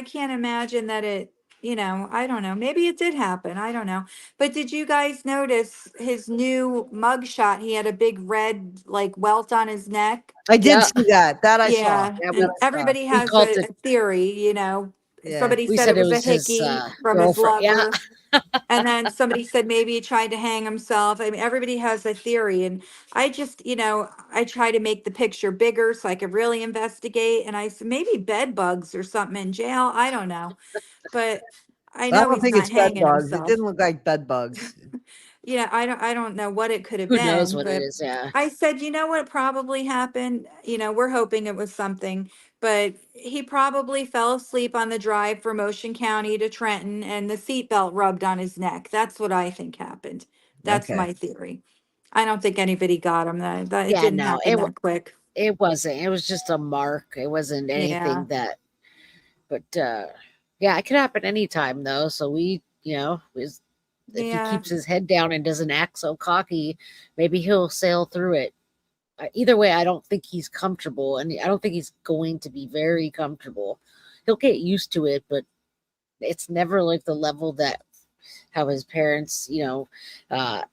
can't imagine that I don't know. Maybe it did happen. I don't know. But did you guys notice his new mugshot? He had a big red like welt on his neck. I did yeah, see that. That I saw. Yeah, yeah. That and I saw. everybody We has called a it. theory. Yeah. Somebody We said it said it was a was his hickey from his girlfriend. Yeah, lover. And then somebody said maybe he tried to hang himself. I mean, everybody has a theory. And I just, I try to make the picture bigger so I could really investigate. And I said, maybe bed bugs or something in jail. I don't know. But I I know don't he's think not it's bed hanging bugs. It himself. didn't look like bed bugs. I don't know what it could have who knows been, what it but is? Yeah, I said, you know what probably happened? We're hoping it was something, but he probably fell asleep on the drive from Ocean County to Trenton and the seatbelt rubbed on his neck. That's what I think happened. That's Okay. my theory. I don't think anybody got him. That it yeah. didn't No, happen that quick. it wasn't. It was just a mark. It wasn't Yeah. anything that. But yeah, it could happen anytime though. So we, if he Yeah. keeps his head down and doesn't act so cocky, maybe he'll sail through it. Either way, I don't think he's comfortable, and I don't think he's going to be very comfortable. He'll get used to it, but it's never like the level that how his parents,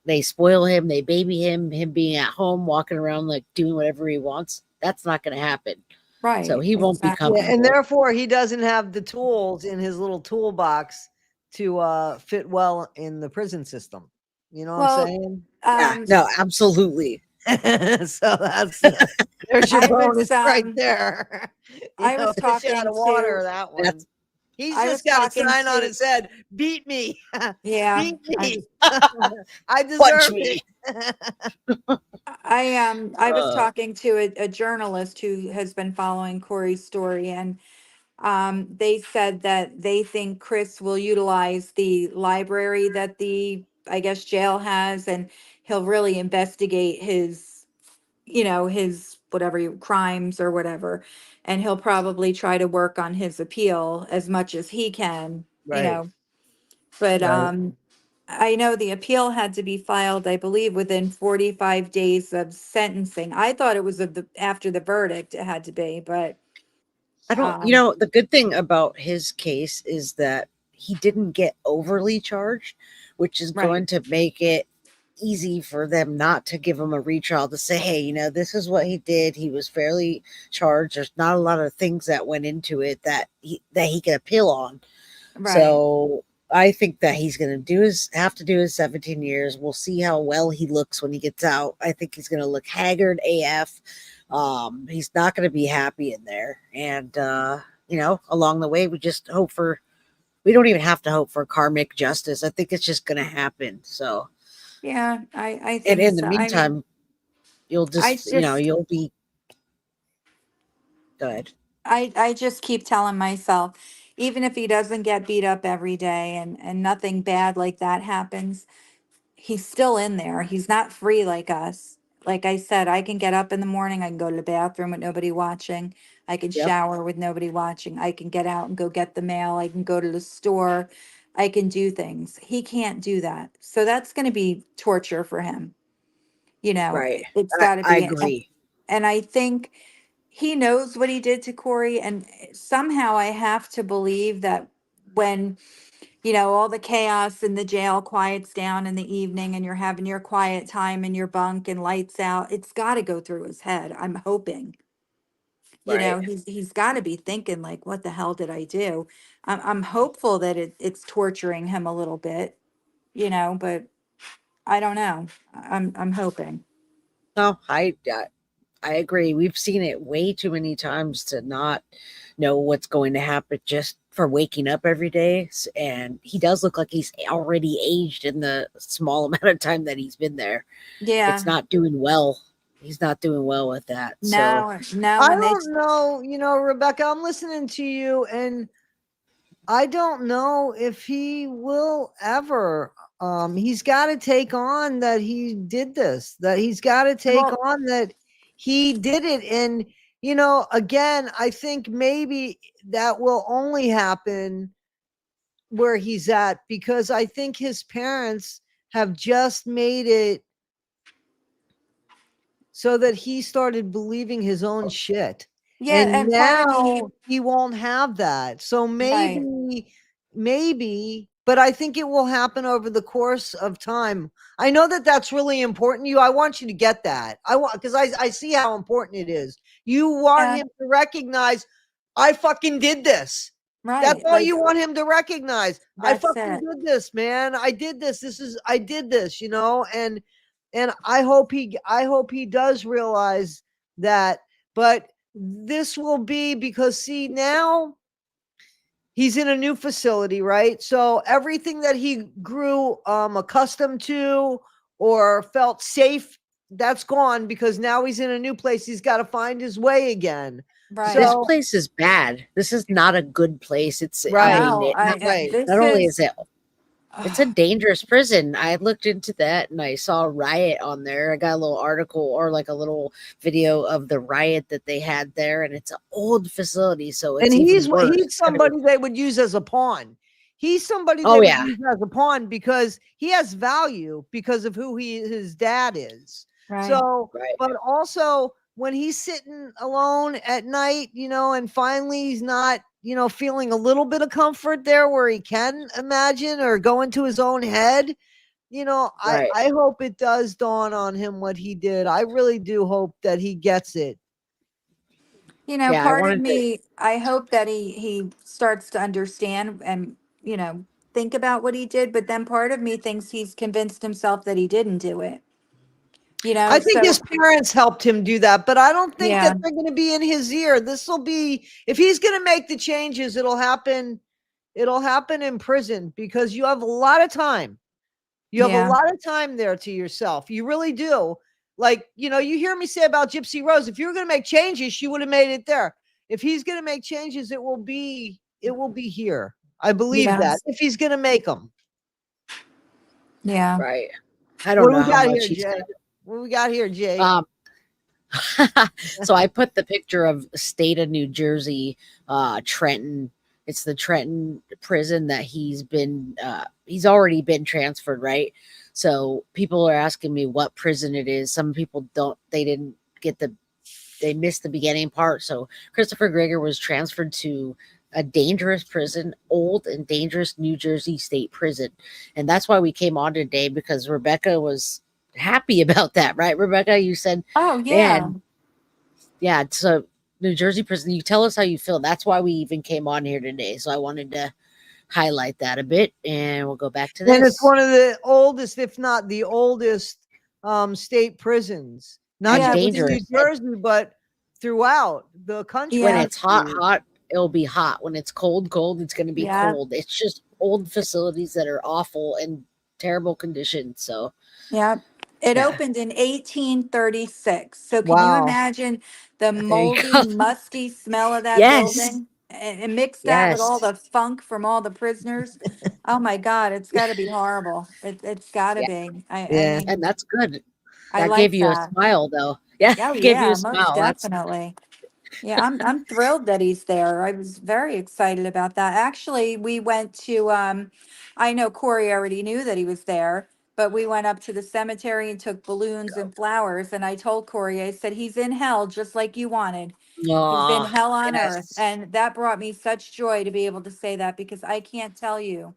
they spoil him, they baby him being at home, walking around like doing whatever he wants. That's not going to happen. So Right. he won't be Exactly. Yeah, and comfortable. therefore he doesn't have the tools in his little toolbox to fit well in the prison system. You know what I'm Well, saying? Yeah, no, absolutely. So there's your I was bonus right there. I was Fish out talking of water, to that one. That's He's I was just got a talking sign on to his head, beat me. yeah. Beat I, me. I punch deserve me. it. I was Uh, talking to a journalist who has been following Corey's story, and they said that they think Chris will utilize the library that the, I guess, jail has, and he'll really investigate his, his whatever crimes or whatever, and he'll probably try to work on his appeal as much as he can, Right. But right. I know the appeal had to be filed, I believe, within 45 days of sentencing. I thought it was after the verdict it had to be, but I don't, um, the good thing about his case is that he didn't get overly charged, which is right, going to make it easy for them not to give him a retrial to say, hey, this is what he did. He was fairly charged. There's not a lot of things that went into it that he can appeal on. right. So I think that he's going to have to do his 17 years. We'll see how well he looks when he gets out. I think he's going to look haggard AF. He's not going to be happy in there. And, along the way, we don't even have to hope for karmic justice. I think it's just going to happen. So, Yeah, I and think in the so. I mean, meantime, you'll I just, just you'll be good. I just keep telling myself, even if he doesn't get beat up every day and nothing bad like that happens, he's still in there. He's not free like us. Like I said, I can get up in the morning, I can go to the bathroom with nobody watching. I can Yep. shower with nobody watching. I can get out and go get the mail. I can go to the store. I can do things. He can't do that. So that's going to be torture for him. Right. It's I, got to I be. agree. And I think he knows what he did to Corey. And somehow I have to believe that when all the chaos in the jail quiets down in the evening and you're having your quiet time in your bunk and lights out, it's got to go through his head. I'm hoping. Right. He's got to be thinking like, what the hell did I do? I'm hopeful that it's torturing him a little bit, but I don't know. I'm hoping. No, I agree. We've seen it way too many times to not know what's going to happen just for waking up every day. And he does look like he's already aged in the small amount of time that he's been there. It's Yeah. not doing well. He's not doing well with that. So, No, I and they don't know, Rebecca, I'm listening to you and I don't know if he will ever. He's got to take on that he did this, that he's got to take well, on that he did it. And, again, I think maybe that will only happen where he's at because I think his parents have just made it so that he started believing his own shit. yeah, And and part of me, now he won't have that. So right. maybe, but I think it will happen over the course of time. I know that that's really important to you. I want you to get that. I want, because I see how important it is. You want Yeah, him to recognize, I fucking did this. That's right. all Like you want him to recognize. I that's fucking it. did this, man. I did this. I did this, and I hope he does realize that. But this will be because see now he's in a new facility, right? So everything that he grew accustomed to or felt safe, that's gone because now he's in a new place. He's got to find his way again. this Right. So place is bad. This is not a good place. I right, mean, No, right. this not only is is it it's a dangerous prison. I looked into that and I saw a riot on there. I got a little article or like a little video of the riot that they had there, and it's an old facility, so And it's even worse. he's somebody they would use as a pawn. he's somebody Oh, they would yeah. use as a pawn because he has value because of who his dad is. Right. So, Right. but also when he's sitting alone at night, and finally he's not, feeling a little bit of comfort there where he can imagine or go into his own head, Right. I hope it does dawn on him what he did. I really do hope that he gets it. Yeah, I Part of wanted to. me, I hope that he starts to understand and, think about what he did, but then part of me thinks he's convinced himself that he didn't do it. I think So his parents helped him do that, but I don't think yeah, that they're going to be in his ear. This will be, if he's going to make the changes, it'll happen in prison because you have a lot of time. You have a yeah, lot of time there to yourself. You really do. Like, you hear me say about Gypsy Rose, if you were going to make changes, she would have made it there. If he's going to make changes, it will be here. I believe that yes, if he's going to make them. yeah. Right. I What don't do know we how got much here, he's Jay? What do we got here, Jay? So I put the picture of state of New Jersey, Trenton. It's the Trenton prison that he's already been transferred, right? So people are asking me what prison it is. Some people they missed the beginning part. So Christopher Gregor was transferred to a dangerous prison, old and dangerous New Jersey state prison. And that's why we came on today, because Rebecca was happy about that, right? Rebecca, you said, Oh yeah. man, yeah, so New Jersey prison. You tell us how you feel. That's why we even came on here today. So I wanted to highlight that a bit, and we'll go back to And it's this. one of the oldest, if not the oldest, state prisons, not And Yeah, just it in was, New dangerous. And Jersey, but throughout the when yeah, country. it's hot, it'll be hot. When it's cold, it's going to be yeah, cold. It's just old facilities that are awful and terrible conditions. So yeah. It yeah, opened in 1836. So can you Wow. imagine the there you moldy, go. musty smell of that Yes, building and mix that with all yes, the funk from all the prisoners? Oh my God, it's got to be horrible. It's got to yeah, be. I Yeah. and mean, that's good. I That gave like you a that. smile, though. Yeah, Oh gave you yeah, a most smile. That's definitely. Yeah, I'm thrilled that he's there. I was very excited about that. Actually, we went to I know Corey already knew that he was there, but we went up to the cemetery and took balloons and flowers, and I told Corey, I said he's in hell just like you wanted. He's in oh hell on earth. yes. And that brought me such joy to be able to say that because I can't tell you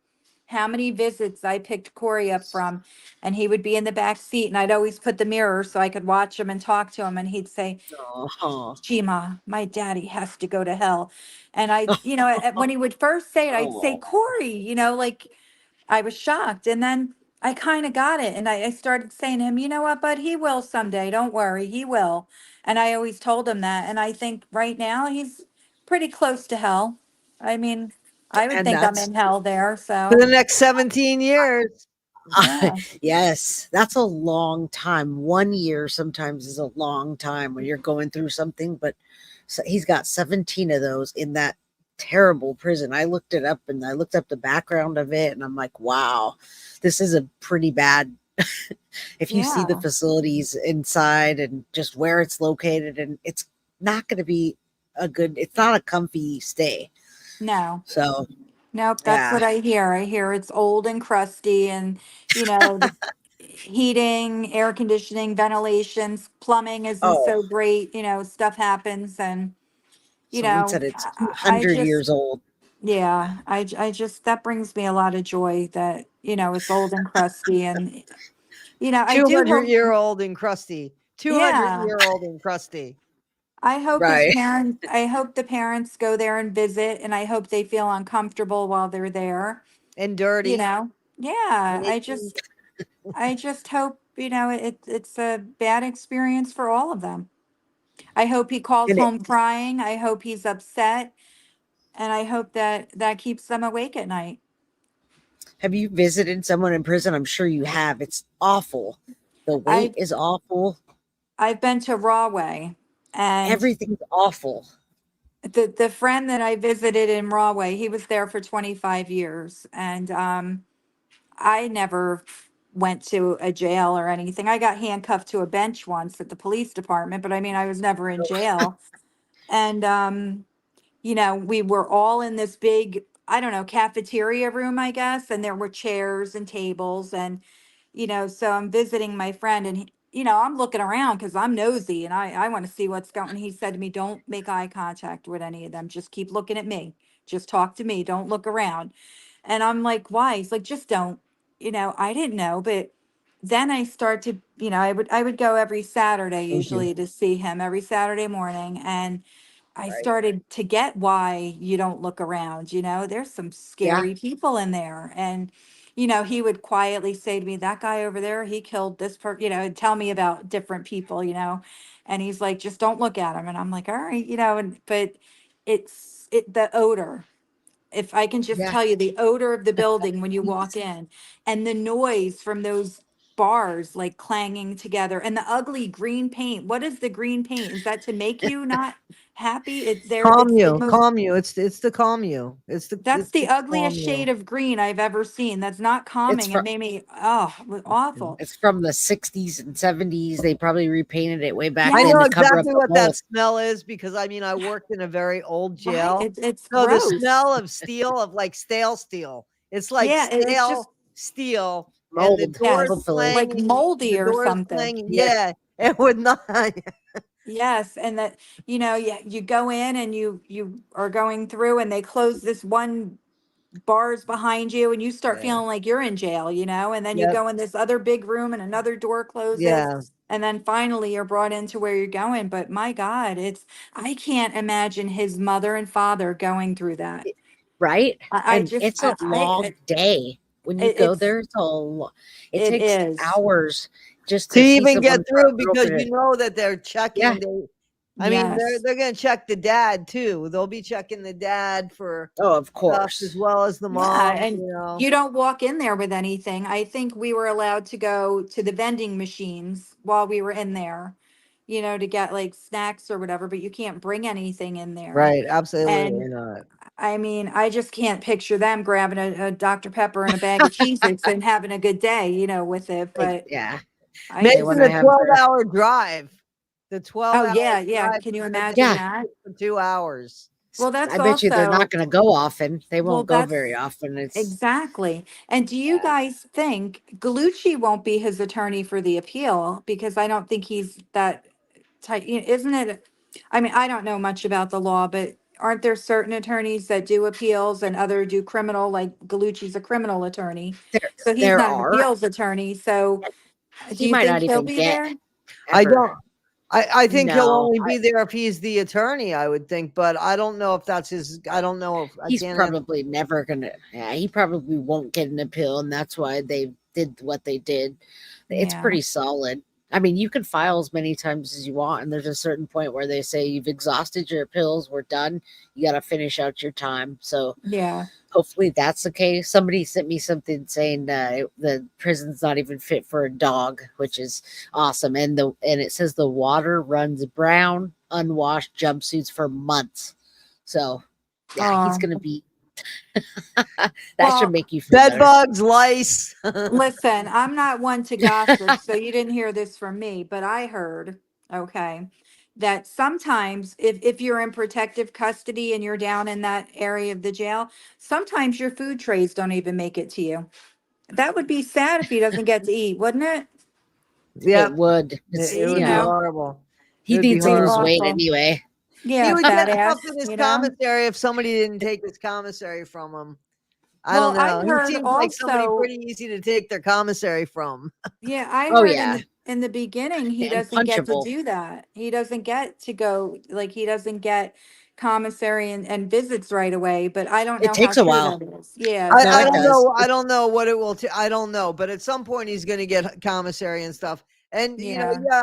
how many visits I picked Corey up from, and he would be in the back seat, and I'd always put the mirror so I could watch him and talk to him, and he'd say, Oh, Gma, my daddy has to go to hell. And when he would first say it, I'd say, oh, Corey, like I was shocked. And then I kind of got it. And I started saying to him, you know what, bud, he will someday. Don't worry, he will. And I always told him that. And I think right now he's pretty close to hell. I mean, I would and think I'm that's in hell there. For the So, next 17 years. yeah. yes, that's a long time. 1 year sometimes is a long time when you're going through something, but he's got 17 of those in that terrible prison. I looked it up and I looked up the background of it, and I'm like, wow, this is a pretty bad. If you see the Yeah. facilities inside and just where it's located, and it's not going to be it's not a comfy stay. No. So, Nope, that's yeah. what I hear. I hear it's old and crusty and, the heating, air conditioning, ventilations, plumbing isn't Oh, so great, stuff happens and, someone said it's I 200 just, years old. yeah, I just, that brings me a lot of joy that, it's old and crusty and, I do hope, 200-year-old and crusty. 200 yeah, year old and crusty. Right. I hope the parents go there and visit and I hope they feel uncomfortable while they're there, And you dirty. know? Yeah, And itchy. I just hope, it's a bad experience for all of them. I hope he calls And it, home crying. I hope he's upset. And I hope that that keeps them awake at night. have you visited someone in prison? I'm sure you have. It's awful. The wait I is awful. I've been to Rahway and Everything's awful. the friend that I visited in Rahway, he was there for 25 years. And I never went to a jail or anything. I got handcuffed to a bench once at the police department, but I mean, I was never in jail. And we were all in this big I don't know, cafeteria room, I guess, and there were chairs and tables and, so I'm visiting my friend and I'm looking around because I'm nosy and I want to see what's going. He said to me, "Don't make eye contact with any of them. Just keep looking at me. Just talk to me. Don't look around." And I'm like, "Why?" He's like, "Just don't." I didn't know, but then I start to, I would go every Saturday Thank you. usually to see him every Saturday morning, and I Right. started to get why you don't look around. There's some Yeah. scary people in there. And, he would quietly say to me, "That guy over there, he killed this person," and tell me about different people, and he's like, "Just don't look at him." And I'm like, "All right," but the odor. If I can just Yeah. tell you the odor of the building when you walk in and the noise from those bars like clanging together and the ugly green paint. What is the green paint? Is that to make you not happy? It's there. It's the most, Calm you. It's to calm you. that's It's the to calm ugliest shade you. of green I've ever seen. That's not It's calming. It from made me, oh, it was awful. it's from the 60s and 70s. They probably repainted it way back I then know Yes, to cover up exactly the what that mold. smell is because I mean I worked in a very old right. jail. It's So the gross. smell of steel, of like stale steel. It's like Yeah, it's just, stale steel and the Mold, doors yes, hopefully. like clanging, moldy the or doors something. clanging. Yeah. Yeah, it would not. Yes, and that, yeah, you go in and you are going through and they close this one bars behind you and you start Yeah. feeling like you're in jail, and then you Yep. go in this other big room and another door closes Yeah. and then finally you're brought into where you're going. But my God, I can't imagine his mother and father going through that. Right? I And just, it's a long day. When you go it's, there, it it takes is. hours just To to see even someone get try through to because open you it. know that they're Yeah. checking. I mean, Yes. they're gonna check the dad too. They'll be checking the dad for Oh, of stuff as course. well as the Yeah, mom. and you don't walk in there with anything. I think we were allowed to go to the vending machines while we were in there, to get like snacks or whatever, but you can't bring anything in there. Right. Absolutely And not. I mean, I just can't picture them grabbing a Dr. Pepper and a bag of Cheez-Its and having a good day, with it. But Yeah. I They Making want to the just, have their 12-hour drive. The oh 12-hour yeah, yeah. drive Can you from the imagine Yeah. that? for 2 hours. Well, that's I bet you they're also, not going to go often. They well, won't go very that's often. It's exactly. And do you yeah. guys think Galucci won't be his attorney for the appeal? Because I don't think he's that type, isn't it? I mean, I don't know much about the law, but aren't there certain attorneys that do appeals and other do criminal, like Galucci's a criminal attorney. There So he's there not an are. appeals attorney. So do He you might think not he'll even be get there? I ever. don't. I think he'll No. only be there if he's the attorney. I would think, but I don't know if that's his. I don't know if I He's can't answer. probably never gonna. Yeah, he probably won't get an appeal, and that's why they did what they did. It's Yeah. pretty solid. I mean, you can file as many times as you want, and there's a certain point where they say you've exhausted your appeals, we're done. You got to finish out your time. So Yeah. hopefully that's the case. Somebody sent me something saying the prison's not even fit for a dog, which is awesome. And it says the water runs brown, unwashed jumpsuits for months. So yeah, he's Oh, gonna be. That should well, make you feel Bed better. bugs, lice. listen, I'm not one to gossip, so you didn't hear this from me, but I heard, okay, that sometimes if you're in protective custody and you're down in that area of the jail, sometimes your food trays don't even make it to you. That would be sad if he doesn't get to eat, wouldn't it? It Yep, would. it, It's it You would be know, horrible. It he would be needs to be lose horrible. weight awful. anyway. He Yeah, would fat get stuff ass, in his commissary if somebody didn't take his commissary from him. I don't Well, I know. He heard seems like somebody also, pretty easy to take their commissary from. yeah, I Oh heard in yeah, the beginning he and doesn't get to punchable. do that. He doesn't get to go, like he doesn't get commissary and visits right away, but I don't It know how takes a true while. that is. Yeah, No, I it don't so does. know. I don't know what it will. I don't know. But at some point, he's going to get commissary and stuff. And yeah. yeah.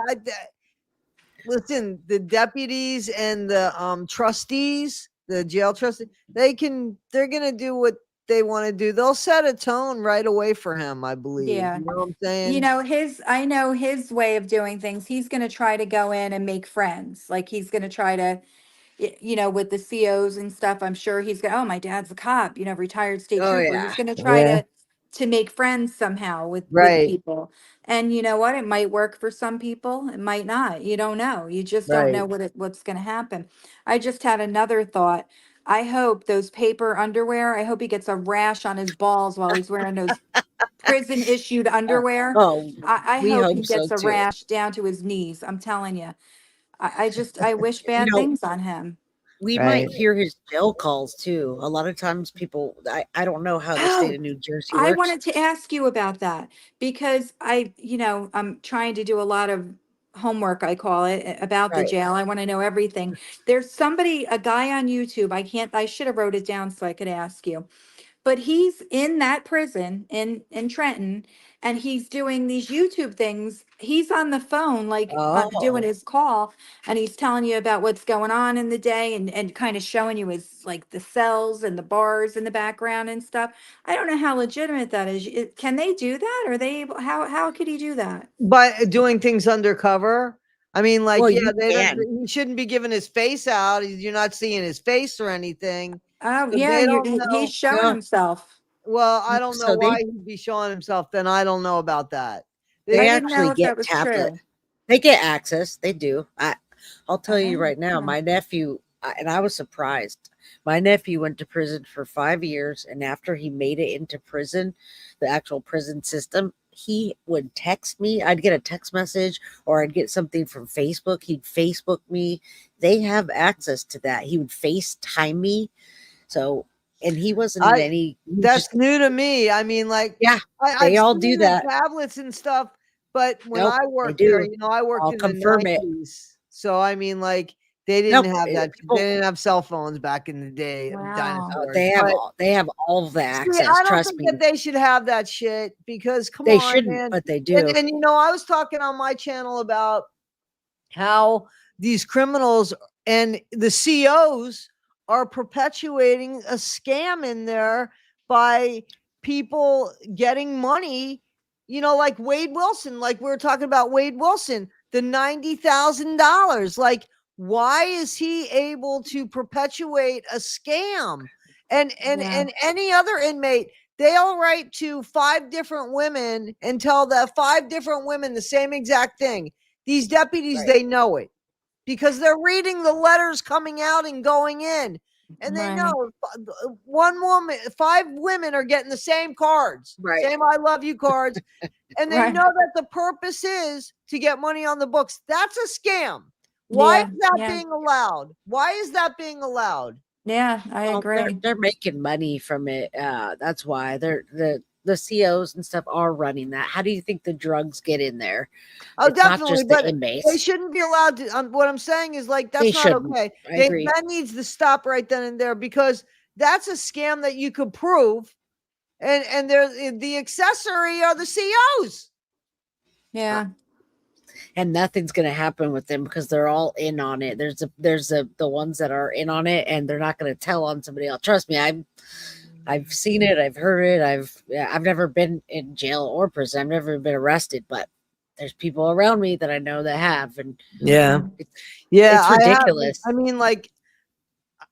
Listen, the deputies and the trustees, the jail trustees, they're going to do what they want to do. They'll set a tone right away for him. I believe. Yeah. You know what I'm saying? I know his way of doing things. He's going to try to go in and make friends. Like he's going to try to, with the COs and stuff. I'm sure he's going, oh, my dad's a cop, retired state Oh trooper. He's yeah. going to try Yeah. to to make friends somehow with Right. people. And you know what? It might work for some people, it might not. You don't know. You just don't know Right. what's going to happen. I just had another thought. I hope those paper underwear, I hope he gets a rash on his balls while he's wearing those prison issued underwear. Oh, I we hope he hope so gets a too. rash down to his knees. I'm telling you. I wish You bad know, things on him. we Right. might hear his jail calls too. A lot of times people, I don't know how the state Oh, of New Jersey I works. wanted to ask you about that because I'm trying to do a lot of homework, I call it, about the Right. jail. I want to know everything. There's a guy on YouTube. I should have wrote it down so I could ask you. But he's in that prison in Trenton, and he's doing these YouTube things. He's on the phone, like doing Oh, his call, and he's telling you about what's going on in the day, and kind of showing you his like the cells and the bars in the background and stuff. I don't know how legitimate that is. Can they do that? Are they able? How could he do that? By doing things undercover. I mean, like, well, yeah, you they don't. can. He shouldn't be giving his face out. You're not seeing his face or anything, Oh so yeah, they don't he's know. showing No, himself. Well, I don't know so why he'd be showing himself. Then I don't know about that. they I They, didn't know actually if that get was tablet. true. They get access. They do. I'll tell you Oh, right now, yeah. my nephew, and I was surprised. My nephew went to prison for 5 years, and after he made it into prison, the actual prison system, he would text me. I'd get a text message or I'd get something from Facebook. He'd Facebook me. They have access to that. He would FaceTime me. So, and he wasn't in I any, he was that's just, new to me. I mean, like, yeah, I've they all seen do the that. tablets and stuff, but when Nope, I they worked there, do. I worked I'll in the confirm it. '90s, so I mean, like, they didn't Nope. have that. They People, didn't have cell phones back in the day of Wow. dinosaurs. But they have all the see, access. I don't Trust think me. that they should have that shit because come They on, shouldn't, man. but they And do. and I was talking on my channel about how these criminals and the COs are perpetuating a scam in there by people getting money, like Wade Wilson, like we were talking about Wade Wilson, the $90,000. Like, why is he able to perpetuate a scam? And and Yeah. and any other inmate, they'll write to 5 different women and tell the 5 different women the same exact thing. These deputies, Right. they know it because they're reading the letters coming out and going in. And they Right. know one woman, 5 women are getting the same cards, Right. same I love you cards. And they Right. know that the purpose is to get money on the books. That's a scam. Why is Yeah. that Yeah. being allowed? Why is that being allowed? Yeah. I Well, agree. they're making money from it. That's why they're the COs and stuff are running that. How do you think the drugs get in there? Oh, It's not definitely, just the but they inmates. shouldn't be allowed to. What I'm saying is, like, They that's not shouldn't. okay. I agree. That needs to stop right then and there because that's a scam that you could prove, and there's the accessory are the COs. Yeah. And nothing's going to happen with them because they're all in on it. There's the ones that are in on it, and they're not going to tell on somebody else. Trust me, I've seen it, I've heard it. I've never been in jail or prison. I've never been arrested, but there's people around me that I know that have, and Yeah, it's, yeah, it's I have. ridiculous. I mean, like,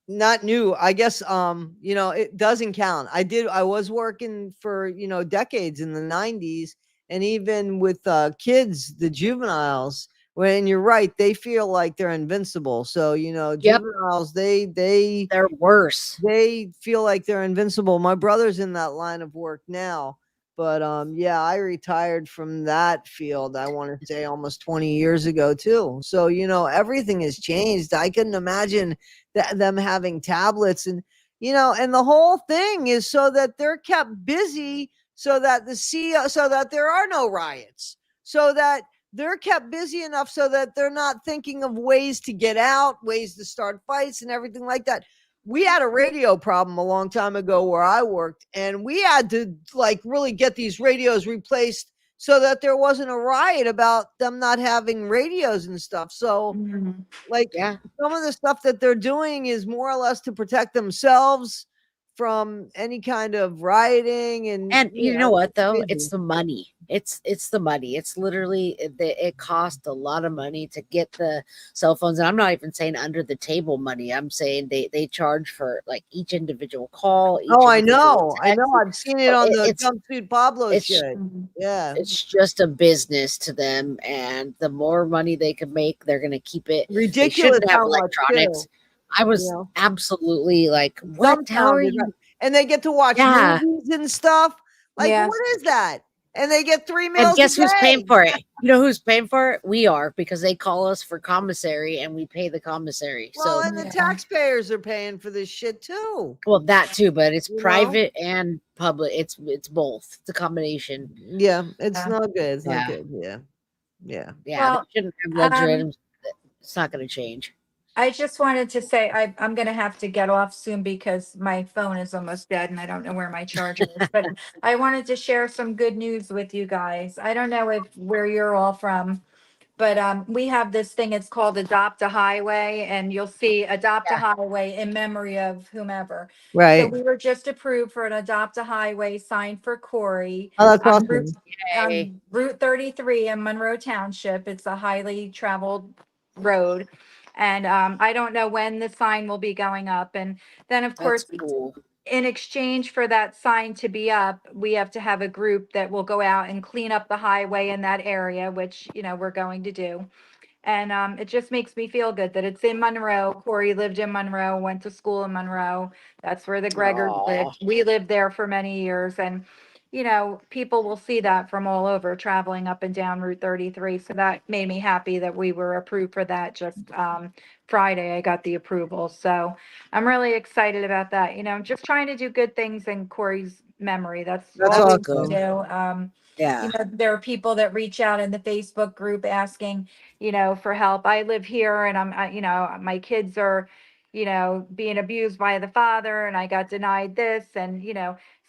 not new. I guess it doesn't count. I was working for, decades in the '90s, and even with kids, the juveniles, when you're right, they feel like they're invincible. So, Yep, juveniles, they they're worse. they feel like they're invincible. My brother's in that line of work now. But yeah, I retired from that field, I want to say almost 20 years ago too. So, everything has changed. I couldn't imagine them having tablets and the whole thing is so that they're kept busy so that so that there are no riots. So that they're kept busy enough so that they're not thinking of ways to get out, ways to start fights and everything like that. We had a radio problem a long time ago where I worked, and we had to like really get these radios replaced so that there wasn't a riot about them not having radios and stuff. So, Mhm. like, Yeah, some of the stuff that they're doing is more or less to protect themselves from any kind of rioting And you know what though? crazy. It's the money. It's the money. It's literally it cost a lot of money to get the cell phones. And I'm not even saying under the table money. I'm saying they charge for like each individual call, each Oh, I individual know. text. I've seen it on the It's Jumpsuit Pablo it's shit. Mhm. Yeah. it's just a business to them, and the more money they can make, they're gonna keep it. They Ridiculous shouldn't have how much electronics. too. I You was know, absolutely like, what? How are dumbfounded. you? And they get to watch Yeah. movies and stuff. Like, Yeah. what is that? And they get 3 And meals guess a who's paying day. for it? You know who's paying for it? We are, because they call us for commissary and we pay the commissary. Well, So, and the Yeah. taxpayers are paying for this shit too. well, that too, but it's You know? private and public. It's both. It's a combination. Yeah, it's Yeah. not good. It's not Yeah. good. Yeah. Yeah. Yeah, Well, they shouldn't have luxury um, items. It's not going to change. I just wanted to say I'm going to have to get off soon because my phone is almost dead and I don't know where my charger is. But I wanted to share some good news with you guys. I don't know if where you're all from, but we have this thing. It's called Adopt a Highway, and you'll see Adopt a Yeah. Highway in memory of whomever. So Right. we were just approved for an Adopt a Highway signed for Corey Oh, that's on Route awesome. Yay. Route 33 in Monroe Township. It's a highly traveled road. And I don't know when the sign will be going up. And then, of That's course, cool. in exchange for that sign to be up, we have to have a group that will go out and clean up the highway in that area, which, we're going to do. And it just makes me feel good that it's in Monroe. Corey lived in Monroe, went to school in Monroe. That's where the Gregor Aw. lived. We lived there for many years. And, people will see that from all over traveling up and down Route 33. So that made me happy that we were approved for that just Friday. I got the approval. So I'm really excited about that. I'm just trying to do good things in Corey's memory. That's That's all we That's can awesome. good. do. Yeah. There are people that reach out in the Facebook group asking, for help. I live here and my kids are, being abused by the father and I got denied this and,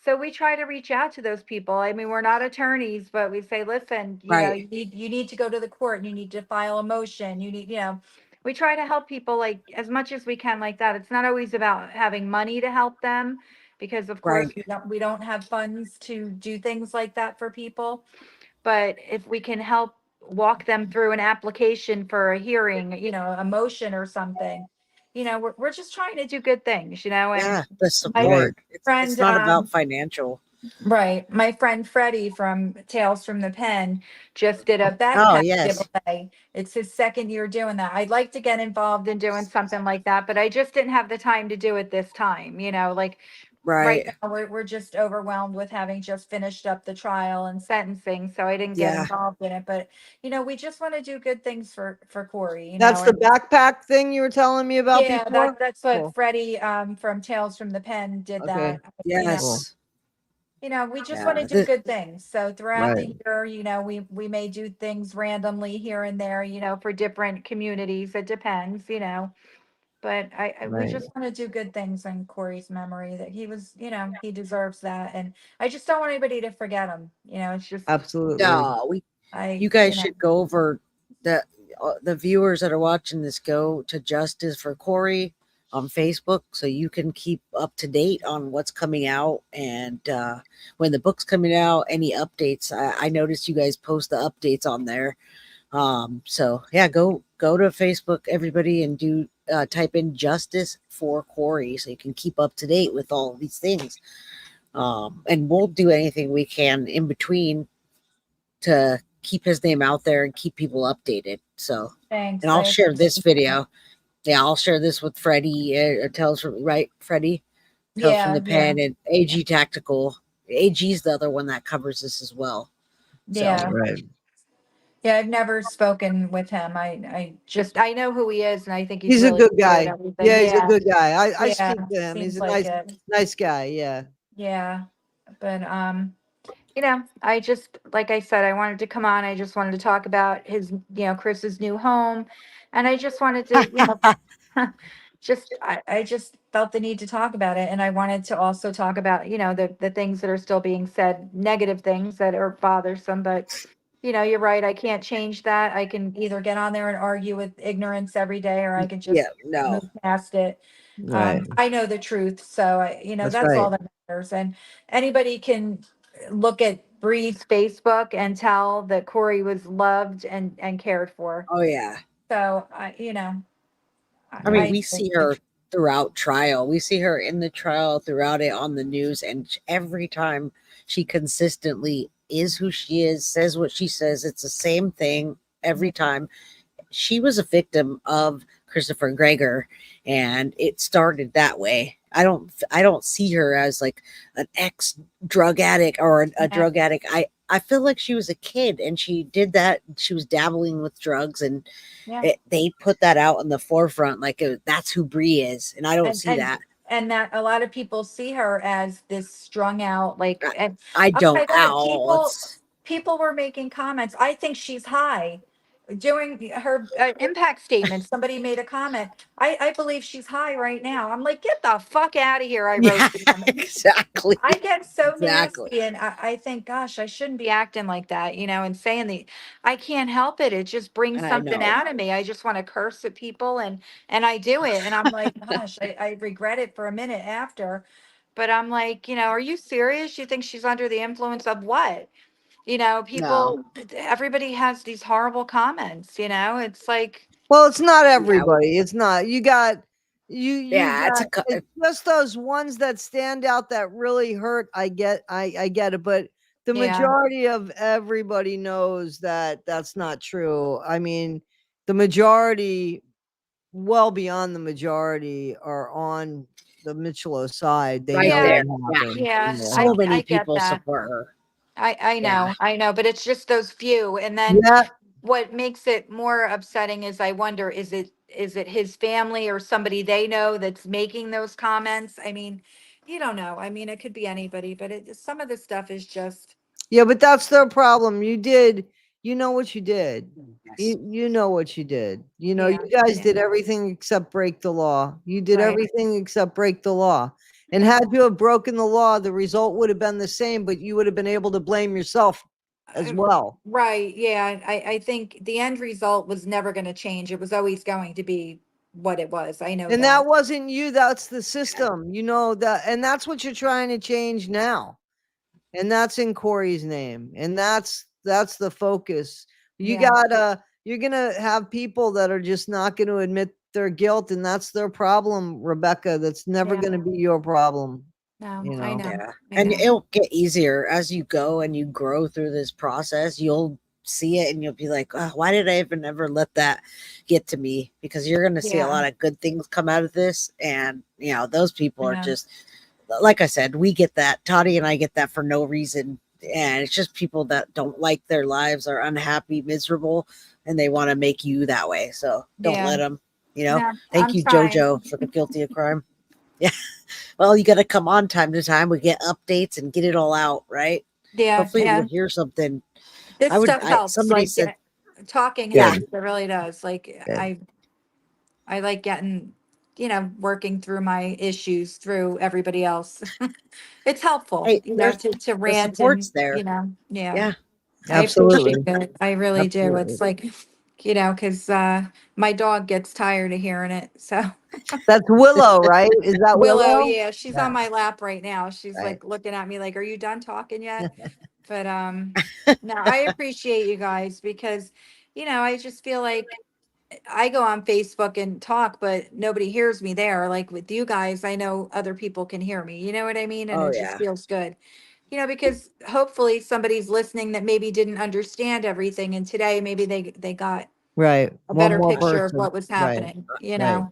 so we try to reach out to those people. I mean, we're not attorneys, but we say, listen, Right. you need to go to the court, you need to file a motion, we try to help people like as much as we can like that. It's not always about having money to help them because of course Right. we don't have funds to do things like that for people. But if we can help walk them through an application for a hearing, a motion or something, we're just trying to do good things, and Yeah. The my Right. support. It's friend, not about financial. right, my friend Freddie from Tales from the Pen just did a Oh, backpack yes. giveaway. It's his second year doing that. I'd like to get involved in doing something like that, but I just didn't have the time to do it this time, like right Right. now we're just overwhelmed with having just finished up the trial and sentencing, so I didn't get Yeah. involved in it. But we just want to do good things for Corey, That's the and backpack thing you were telling me about yeah, before? that's what Cool. Freddie from Tales from the Pen did Okay. that. Cool. Yes. We just want to Yeah. do good things. So throughout Right. the year, we may do things randomly here and there, for different communities. It depends, but we Right. just want to do good things in Corey's memory that he was, he deserves that. And I just don't want anybody to forget him. It's just, Absolutely. No, I, you guys should go over the viewers that are watching this, go to Justice for Corey on Facebook so you can keep up to date on what's coming out and when the book's coming out, any updates. I noticed you guys post the updates on there. So yeah, go to Facebook, everybody, and do type in Justice for Corey so you can keep up to date with all of these things. And we'll do anything we can in between to keep his name out there and keep people updated. So, and thanks. I'll I share this appreciate that. video. Yeah, I'll share this with Freddie. Tells from right, Freddie tells from Yeah, the yeah, pen and AG Tactical. AG's the other one that covers this as well. So yeah. Right. Yeah, I've never spoken with him. I know who he is and I think he's He's a really good good at guy. everything. Yeah, he's a Yeah, good guy. I yeah, speak to him. He's seems a like it. nice guy. Yeah. Yeah. But I just, like I said, I wanted to come on. I just wanted to talk about Chris's new home. And I just wanted to, I just felt the need to talk about it. And I wanted to also talk about, the things that are still being said, negative things that are bothersome. But, you're right. I can't change that. I can either get on there and argue with ignorance every day, or I can yeah, just no. move past it. Right. I know the truth, so That's that's right. all that matters. And anybody can look at Bree's Facebook and tell that Corey was loved and cared for. Oh yeah. So I mean, Right. we see her throughout trial. We see her in the trial throughout it on the news, and every time she consistently is who she is, says what she says. It's the same thing every time. She was a victim of Christopher Gregor, and it started that way. I don't see her as like an ex drug addict or a Yeah. drug addict. I feel like she was a kid and she did that. She was dabbling with drugs, and Yeah. they put that out in the forefront like that's who Bree is, and I don't and see and that. and that a lot of people see her as this strung out, like, I, and I oh don't my god, ow. It's people were making comments. I think she's high. Doing her impact statement, somebody made a comment. I believe she's high right now. I'm like, get the fuck out of here. I yeah, wrote to them. exactly. I get so Exactly. nasty, and I think, gosh, I shouldn't be acting like that, and saying I can't help it. It just brings I something know. out of me. I just want to curse at people, and I do it. And I'm like, gosh, I regret it for a minute after. But I'm like, are you serious? You think she's under the influence of what? No. Everybody has these horrible comments, it's like, Well, it's not Yeah. everybody. It's not. You Yeah. got it's just those ones that stand out that really hurt. I get it, but the yeah, majority of everybody knows that that's not true. I mean, the majority, well beyond the majority, are on the Michello side. They Right know yeah, there. what Yeah. happened. yeah, So I many get people that. support her. I Yeah. know, but it's just those few. And then Yeah. what makes it more upsetting is I wonder, is it his family or somebody they know that's making those comments? I mean, you don't know. I mean, it could be anybody, but some of the stuff is just, Yeah, but that's their problem. You know what you did. Yes. You know what you did. yeah, You guys yeah, did everything except break the law. You did right. everything except break the law. And Yeah. had you have broken the law, the result would have been the same, but you would have been able to blame yourself as well. Right. Yeah. I think the end result was never going to change. It was always going to be what it was. I know And that. that wasn't you, that's the system. You know that, and that's what you're trying to change now. And that's in Corey's name. And that's the focus. You Yeah. gotta you're gonna have people that are just not gonna admit their guilt, and that's their problem, Rebecca. That's never Yeah. gonna be your problem, No, you I know. know. Yeah. I And know. it'll get easier as you go and you grow through this process. You'll see it and you'll be like, oh, why did I even ever let that get to me? Because you're going to see a Yeah. lot of good things come out of this. And, those people I are know. just, like I said, we get that. Toddy and I get that for no reason. And it's just people that don't like their lives, are unhappy, miserable, and they want to make you that way. So don't Yeah. let them, No, Thank I'm you, trying. JoJo, for the guilty of crime. Yeah. Well, you got to come on time to time. We get updates and get it all out, right? Yeah. Hopefully Yeah. we'll hear something. This stuff helps. Somebody Like, said, talking yeah, helps. It really does. Like, Good. I like getting, working through my issues through everybody else. It's helpful, hey, there's to the rant support's and, there. yeah. Yeah. I appreciate Absolutely. it. I really do. Absolutely. It's like, because my dog gets tired of hearing it. So That's Willow, right? Is that Willow, Willow? yeah, she's Yeah, on my lap right now. She's right. like looking at me like, "Are you done talking yet?" But no, I appreciate you guys because, I just feel like I go on Facebook and talk, but nobody hears me there. Like with you guys, I know other people can hear me. You know what I mean? And Oh, it just yeah. feels good. Because hopefully somebody's listening that maybe didn't understand everything, and today maybe they got Right. a One better more picture of person. what was Right. happening, Right.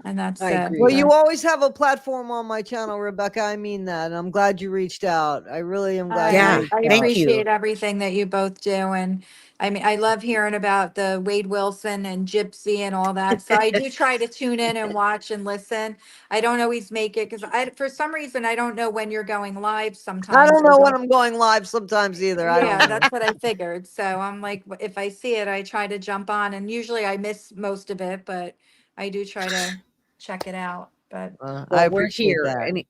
and that's I Well, agree. you always have a platform on my channel, Rebecca. I mean that. And I'm glad you reached out. I really am glad you Yeah. I reached out. Thank you. appreciate everything that you both do. And I mean, I love hearing about the Wade Wilson and Gypsy and all that. So I do try to tune in and watch and listen. I don't always make it because for some reason, I don't know when you're going live I sometimes. don't know when I'm going live sometimes either. I don't Yeah, know. that's what I figured. So I'm like, if I see it, I try to jump on, and usually I miss most of it, but I do try to check it out. But I Well, we're appreciate here. that.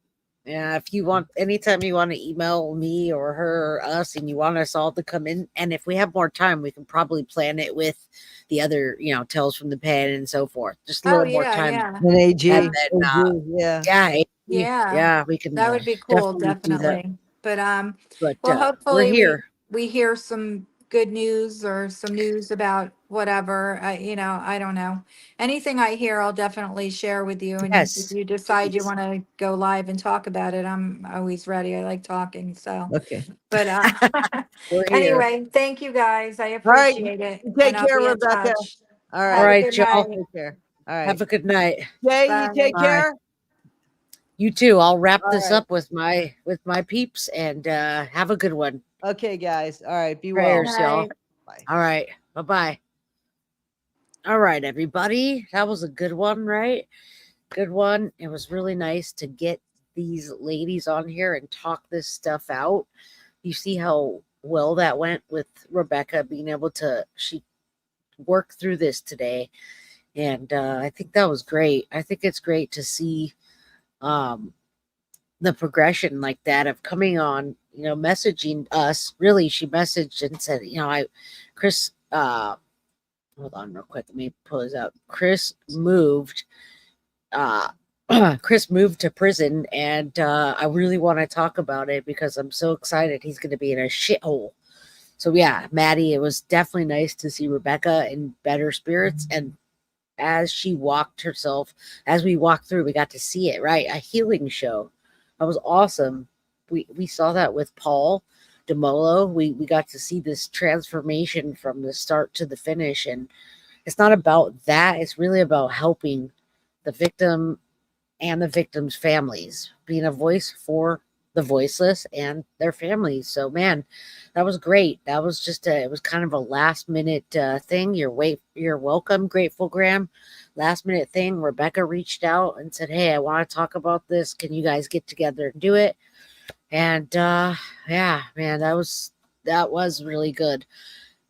Yeah, if you want, anytime you want to email me or her or us and you want us all to come in, and if we have more time, we can probably plan it with the other, Tales from the Pen and so forth. Just a Oh little more yeah, time. yeah, An AG, And yeah, then, yeah. yeah, yeah. yeah, we can That would be cool, definitely do that. definitely. But But well, we're hopefully here. we hear some good news or some news about whatever. I don't know. Anything I hear, I'll definitely share with you. And if Yes, you decide you please. want to go live and talk about it, I'm always ready. I like talking. So, Okay. but We're here. anyway, thank you guys. I All right. appreciate it, You and take I'll care, be in Rebecca. touch. All All Have right. a right, good night. y'all. Take care. All right. Have a good night. Jay, you Bye. take Bye. care. You too. I'll wrap All this right. up with my peeps and have a good one. Okay, guys. All right. Be well. Prayers, y'all. Night. Bye. All right. Bye-bye. All right, everybody. That was a good one, right? Good one. It was really nice to get these ladies on here and talk this stuff out. You see how well that went with Rebecca being able to she worked through this today. And I think that was great. I think it's great to see um the progression like that of coming on, messaging us. Really, she messaged and said, Chris, hold on real quick. Let me pull this out. Uh, Chris moved to prison, and I really want to talk about it because I'm so excited. He's going to be in a shithole. So yeah, Maddie, it was definitely nice to see Rebecca in better spirits, and as she walked herself, as we walked through, we got to see it, right? A healing show. That was awesome. We saw that with Paul DeMolo. We got to see this transformation from the start to the finish. And it's not about that. It's really about helping the victim and the victims' families, being a voice for the voiceless and their families. So, man, that was great. That was it was kind of a last minute thing. You're welcome, Grateful Graham. Last minute thing. Rebecca reached out and said, "Hey, I want to talk about this. Can you guys get together and do it?" And yeah, man, that was really good.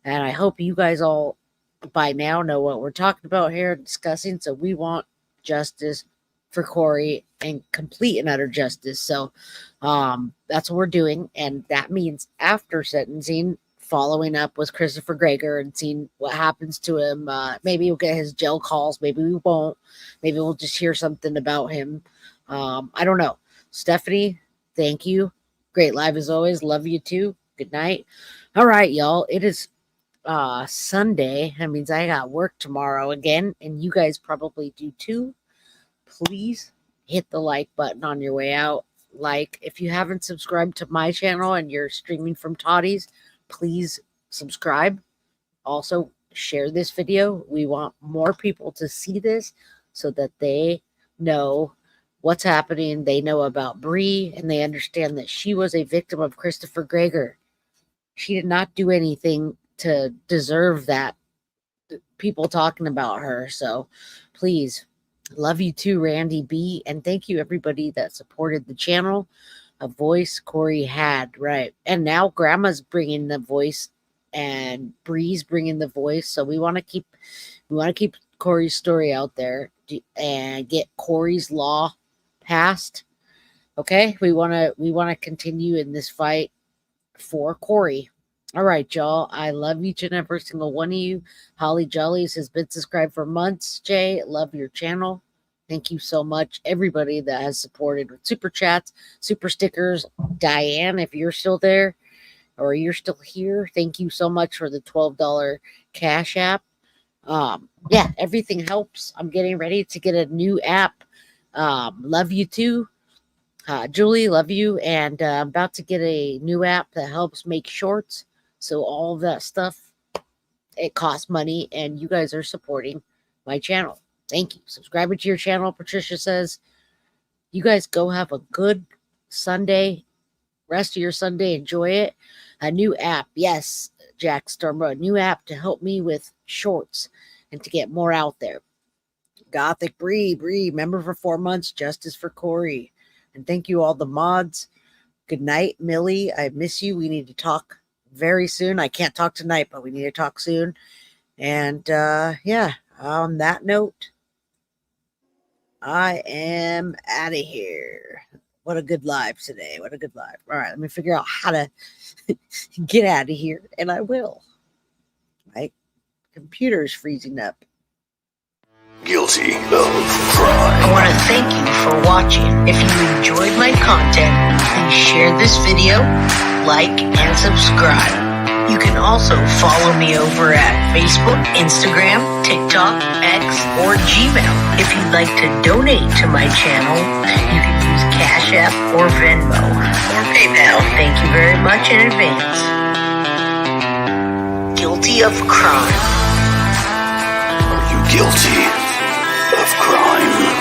And I hope you guys all by now know what we're talking about here discussing. So we want justice for Corey and complete and utter justice. So that's what we're doing. And that means after sentencing, following up with Christopher Gregor and seeing what happens to him. Maybe we'll get his jail calls. Maybe we won't. Maybe we'll just hear something about him. I don't know. Stephanie, thank you. Great live as always. Love you too. Good night. All right, y'all. It is Sunday. That means I got work tomorrow again, and you guys probably do too. Please hit the like button on your way out. Like, if you haven't subscribed to my channel and you're streaming from Toddy's, please subscribe. Also, share this video. We want more people to see this so that they know what's happening. They know about Bree, and they understand that she was a victim of Christopher Gregor. She did not do anything to deserve that people talking about her. So please, love you too, Randy B. And thank you everybody that supported the channel. A voice Corey had, right? And now Grandma's bringing the voice, and Bree's bringing the voice. So we want to keep Corey's story out there and get Corey's law passed. Okay, we want to continue in this fight for Corey. All right, y'all. I love each and every single one of you. Holly Jollies has been subscribed for months. Jay, love your channel. Thank you so much, everybody that has supported with super chats, super stickers. Diane, if you're still there or you're still here, thank you so much for the $12 Cash App. Yeah, everything helps. I'm getting ready to get a new app. Love you too. Julie, love you. And I'm about to get a new app that helps make shorts. So all of that stuff, it costs money, and you guys are supporting my channel. Thank you. Subscribe to your channel, Patricia says. You guys go have a good Sunday. Rest of your Sunday. Enjoy it. A new app. Yes, Jack Stormo. A new app to help me with shorts and to get more out there. Gothic Bree, member for 4 months. Justice for Corey. And thank you all the mods. Good night, Millie. I miss you. We need to talk very soon. I can't talk tonight, but we need to talk soon. And yeah, on that note, I am out of here. What a good live today. What a good live. All right, let me figure out how to get out of here, and I will. My computer's freezing up. Guilty of crime. I want to thank you for watching. If you enjoyed my content, please share this video, like, and subscribe. You can also follow me over at Facebook, Instagram, TikTok, X, or Gmail. If you'd like to donate to my channel, you can use Cash App or Venmo or PayPal. Thank you very much in advance. Guilty of crime. Are you guilty of crime?